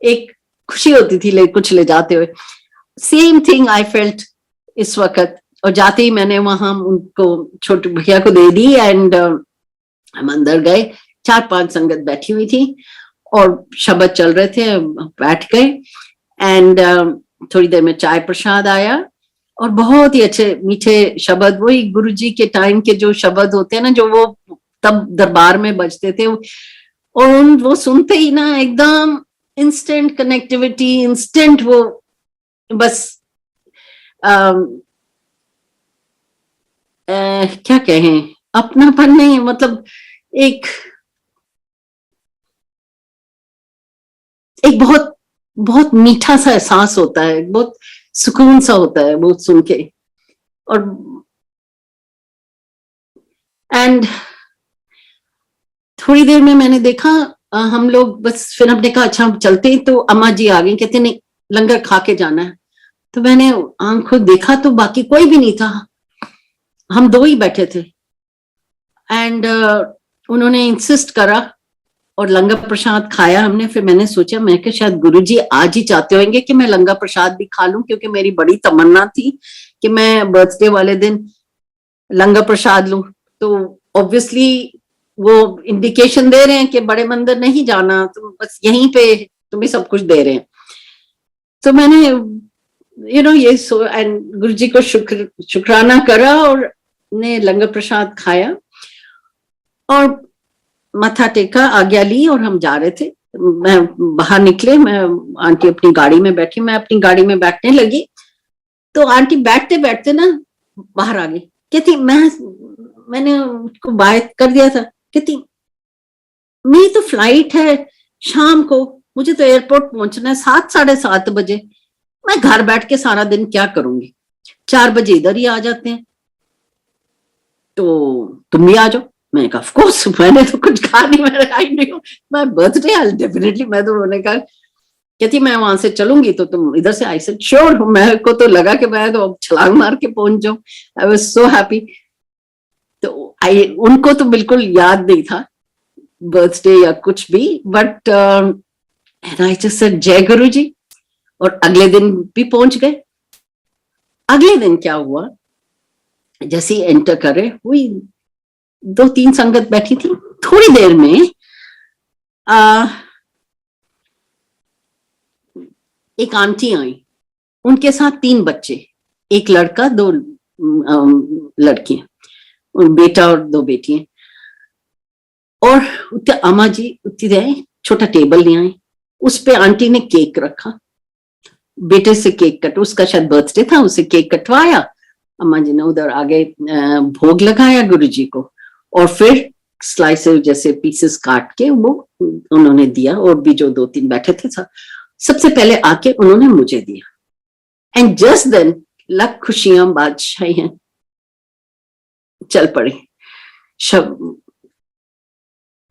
एक खुशी होती थी कुछ ले जाते हुए। सेम थिंग आई फेल्ट इस वक्त। और जाते ही मैंने वहां उनको, छोटे भैया को दे दी, एंड हम अंदर गए। 4-5 संगत बैठी हुई थी और शब्द चल रहे थे, बैठ गए। एंड थोड़ी देर में चाय प्रसाद आया, और बहुत ही अच्छे मीठे शब्द, वही गुरुजी के टाइम के जो शब्द होते हैं ना, जो वो तब दरबार में बजते थे, और वो सुनते ही ना एकदम इंस्टेंट कनेक्टिविटी, इंस्टेंट वो बस क्या कहें, अपनापन नहीं, मतलब एक बहुत बहुत मीठा सा एहसास होता है, बहुत सुकून सा होता है वो सुन के। और एंड थोड़ी देर में मैंने देखा हम लोग बस, फिर हमने कहा अच्छा हम चलते हैं। तो अम्मा जी आ गई, कहते नहीं लंगर खा के जाना है। तो मैंने आंखों देखा तो बाकी कोई भी नहीं था, हम 2 ही बैठे थे। एंड उन्होंने इंसिस्ट करा और लंगर प्रसाद खाया हमने। फिर मैंने सोचा, मैं कि शायद गुरुजी आज ही चाहते होंगे कि मैं लंगर प्रसाद भी खा लूं, क्योंकि मेरी बड़ी तमन्ना थी कि मैं बर्थडे वाले दिन लंगर प्रसाद लूं। तो ऑब्वियसली वो इंडिकेशन दे रहे हैं कि बड़े मंदिर नहीं जाना, तो बस यहीं पे तुम्हें सब कुछ दे रहे हैं। तो मैंने ये एंड गुरुजी को शुक्राना करा, और ने लंगर प्रसाद खाया और माथा टेका, आज्ञा ली, और हम जा रहे थे। मैं बाहर निकले, मैं आंटी अपनी गाड़ी में बैठी, मैं अपनी गाड़ी में बैठने लगी। तो आंटी बैठते बैठते ना बाहर आ गई। कहती मैंने उसको बाय कर दिया था। कहती मेरी तो फ्लाइट है शाम को, मुझे तो एयरपोर्ट पहुंचना है 7-7:30 बजे, मैं घर बैठ के सारा दिन क्या करूंगी, 4 बजे इधर ही आ जाते हैं, तो तुम भी आ जाओ। मैंने कहा ऑफ कोर्स, मैंने तो कुछ कहा नहीं, मैंने आई नहीं हूँ, माय बर्थडे आई डेफिनेटली। मैं तो उन्होंने कहा, कहती मैं वहां से चलूंगी तो तुम इधर से। आई सेड श्योर। मेरे को तो लगा कि मैं तो छलांग मार के पहुंच जाऊं। I was so happy. तो उनको तो बिल्कुल याद नहीं था बर्थडे या कुछ भी, बट आई जस्ट सेड जय गुरु जी, और अगले दिन भी पहुंच गए। अगले दिन क्या हुआ, जैसे ही एंटर करे हुई 2-3 संगत बैठी थी, थोड़ी देर में एक आंटी आई, उनके साथ 3 बच्चे, एक लड़का 2 लड़कियां, बेटा और 2 बेटियां। और उत्ते अम्मा जी उत्ती आए, छोटा टेबल ले आए, उस पे आंटी ने केक रखा, बेटे से केक कट, उसका शायद बर्थडे था, उसे केक कटवाया। अम्मा जी ने उधर आगे भोग लगाया गुरुजी को, और फिर स्लाइसेस जैसे पीसेस काट के वो उन्होंने दिया, और भी जो 2-3 बैठे थे सबसे पहले आके उन्होंने मुझे दिया। एंड जस्ट देन खुशियां बादशाही हैं चल पड़ी।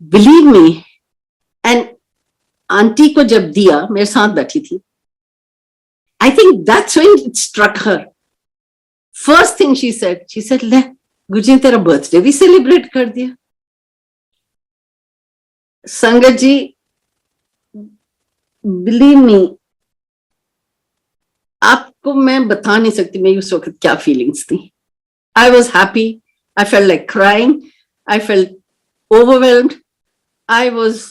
बिलीव मी, एंड आंटी को जब दिया, मेरे साथ बैठी थी, I think that's when it struck her. First thing she said, ले गुरुजी ने तेरा बर्थडे भी सेलिब्रेट कर दिया. संगत जी, बिलीव मी, आपको मैं बता नहीं सकती मेरी उस वक्त क्या फीलिंग्स थी. I was happy, I felt like crying, I felt overwhelmed, I was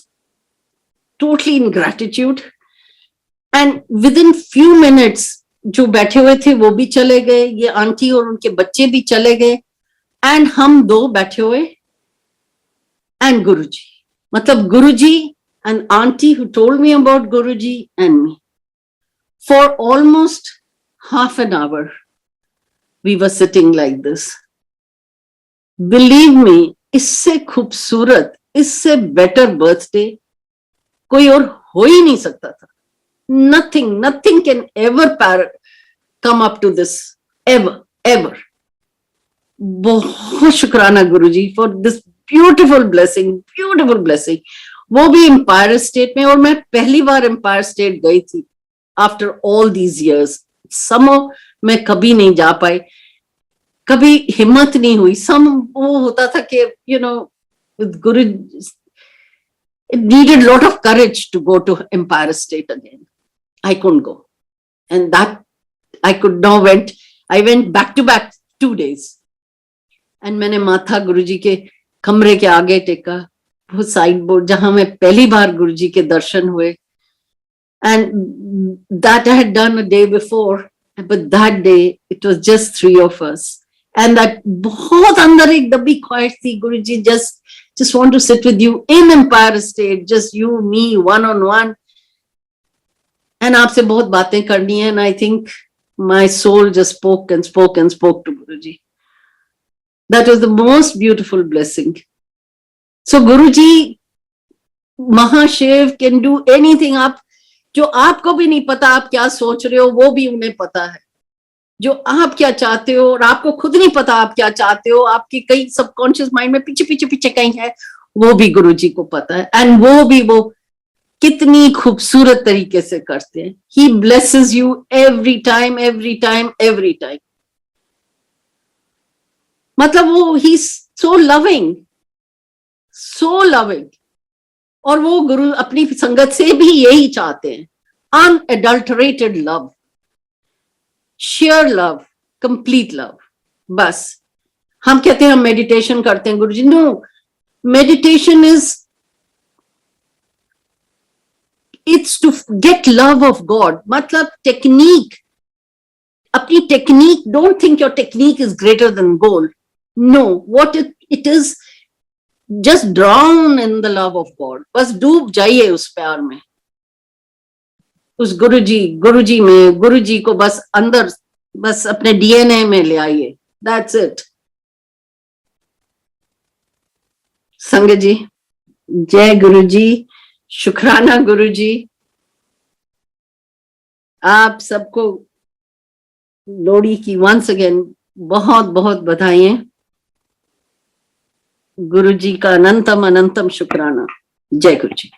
totally in gratitude. And with in few minutes जो बैठे हुए थे वो भी चले गए, ये आंटी और उनके बच्चे भी चले गए, एंड हम दो बैठे हुए, एंड गुरुजी, मतलब गुरुजी and auntie who told me about Guruji and me. For almost half an hour, we were sitting like this. Believe me, इससे खूबसूरत, इससे better birthday कोई और हो ही नहीं सकता था. Nothing can ever come up to this, ever. बहुत शुक्राना गुरुजी for this beautiful blessing. वो भी एम्पायर स्टेट में, और मैं पहली बार एम्पायर स्टेट गई थी आफ्टर ऑल दीज इयर्स. समो मैं कभी नहीं जा पाई, कभी हिम्मत नहीं हुई. सम वो होता था कि you know with guru it needed lot of courage to go to Empire State again. I couldn't go, and that I could no went. I went back to back 2 days, एंड मैंने माथा गुरुजी के कमरे के आगे टेका, वो साइड बोर्ड जहां मैं पहली बार गुरुजी के दर्शन हुए. And that I had done a day before, but that day it was just 3 of us, and that बहुत अंदर एक दबी ख्वाहिश थी, गुरुजी just want to sit with you in Empire State, just you, me, one on one, and आपसे बहुत बातें करनी है. And I think my soul just spoke and spoke and spoke to Guruji. That was the most beautiful blessing. So Guruji, Mahashiv can do anything. आप जो आपको भी नहीं पता आप क्या सोच रहे हो, वो भी उन्हें पता है. जो आप क्या चाहते हो और आपको खुद नहीं पता आप क्या चाहते हो, आपकी कई सबकॉन्शियस माइंड में पीछे कहीं है, वो भी गुरुजी को पता है. एंड वो कितनी खूबसूरत तरीके से करते हैं. He blesses you every time. मतलब वो he's so loving. और वो गुरु अपनी संगत से भी यही चाहते हैं, unadulterated love, sheer love, complete love. बस हम कहते हैं हम मेडिटेशन करते हैं Guruji, no, meditation is it's to get love of God. मतलब टेक्निक, अपनी technique, don't think your technique is greater than gold. No, what it is, just drown in the love of God. बस डूब जाइए उस प्यार में, उस गुरुजी में. गुरुजी को बस अंदर, बस अपने DNA में ले आइए. That's it. संगत जी, जय गुरुजी, शुक्राना गुरुजी. आप सबको लोहड़ी की वंस अगेन बहुत बहुत बधाइयां. गुरुजी का अनंतम शुक्राना. जय गुरुजी.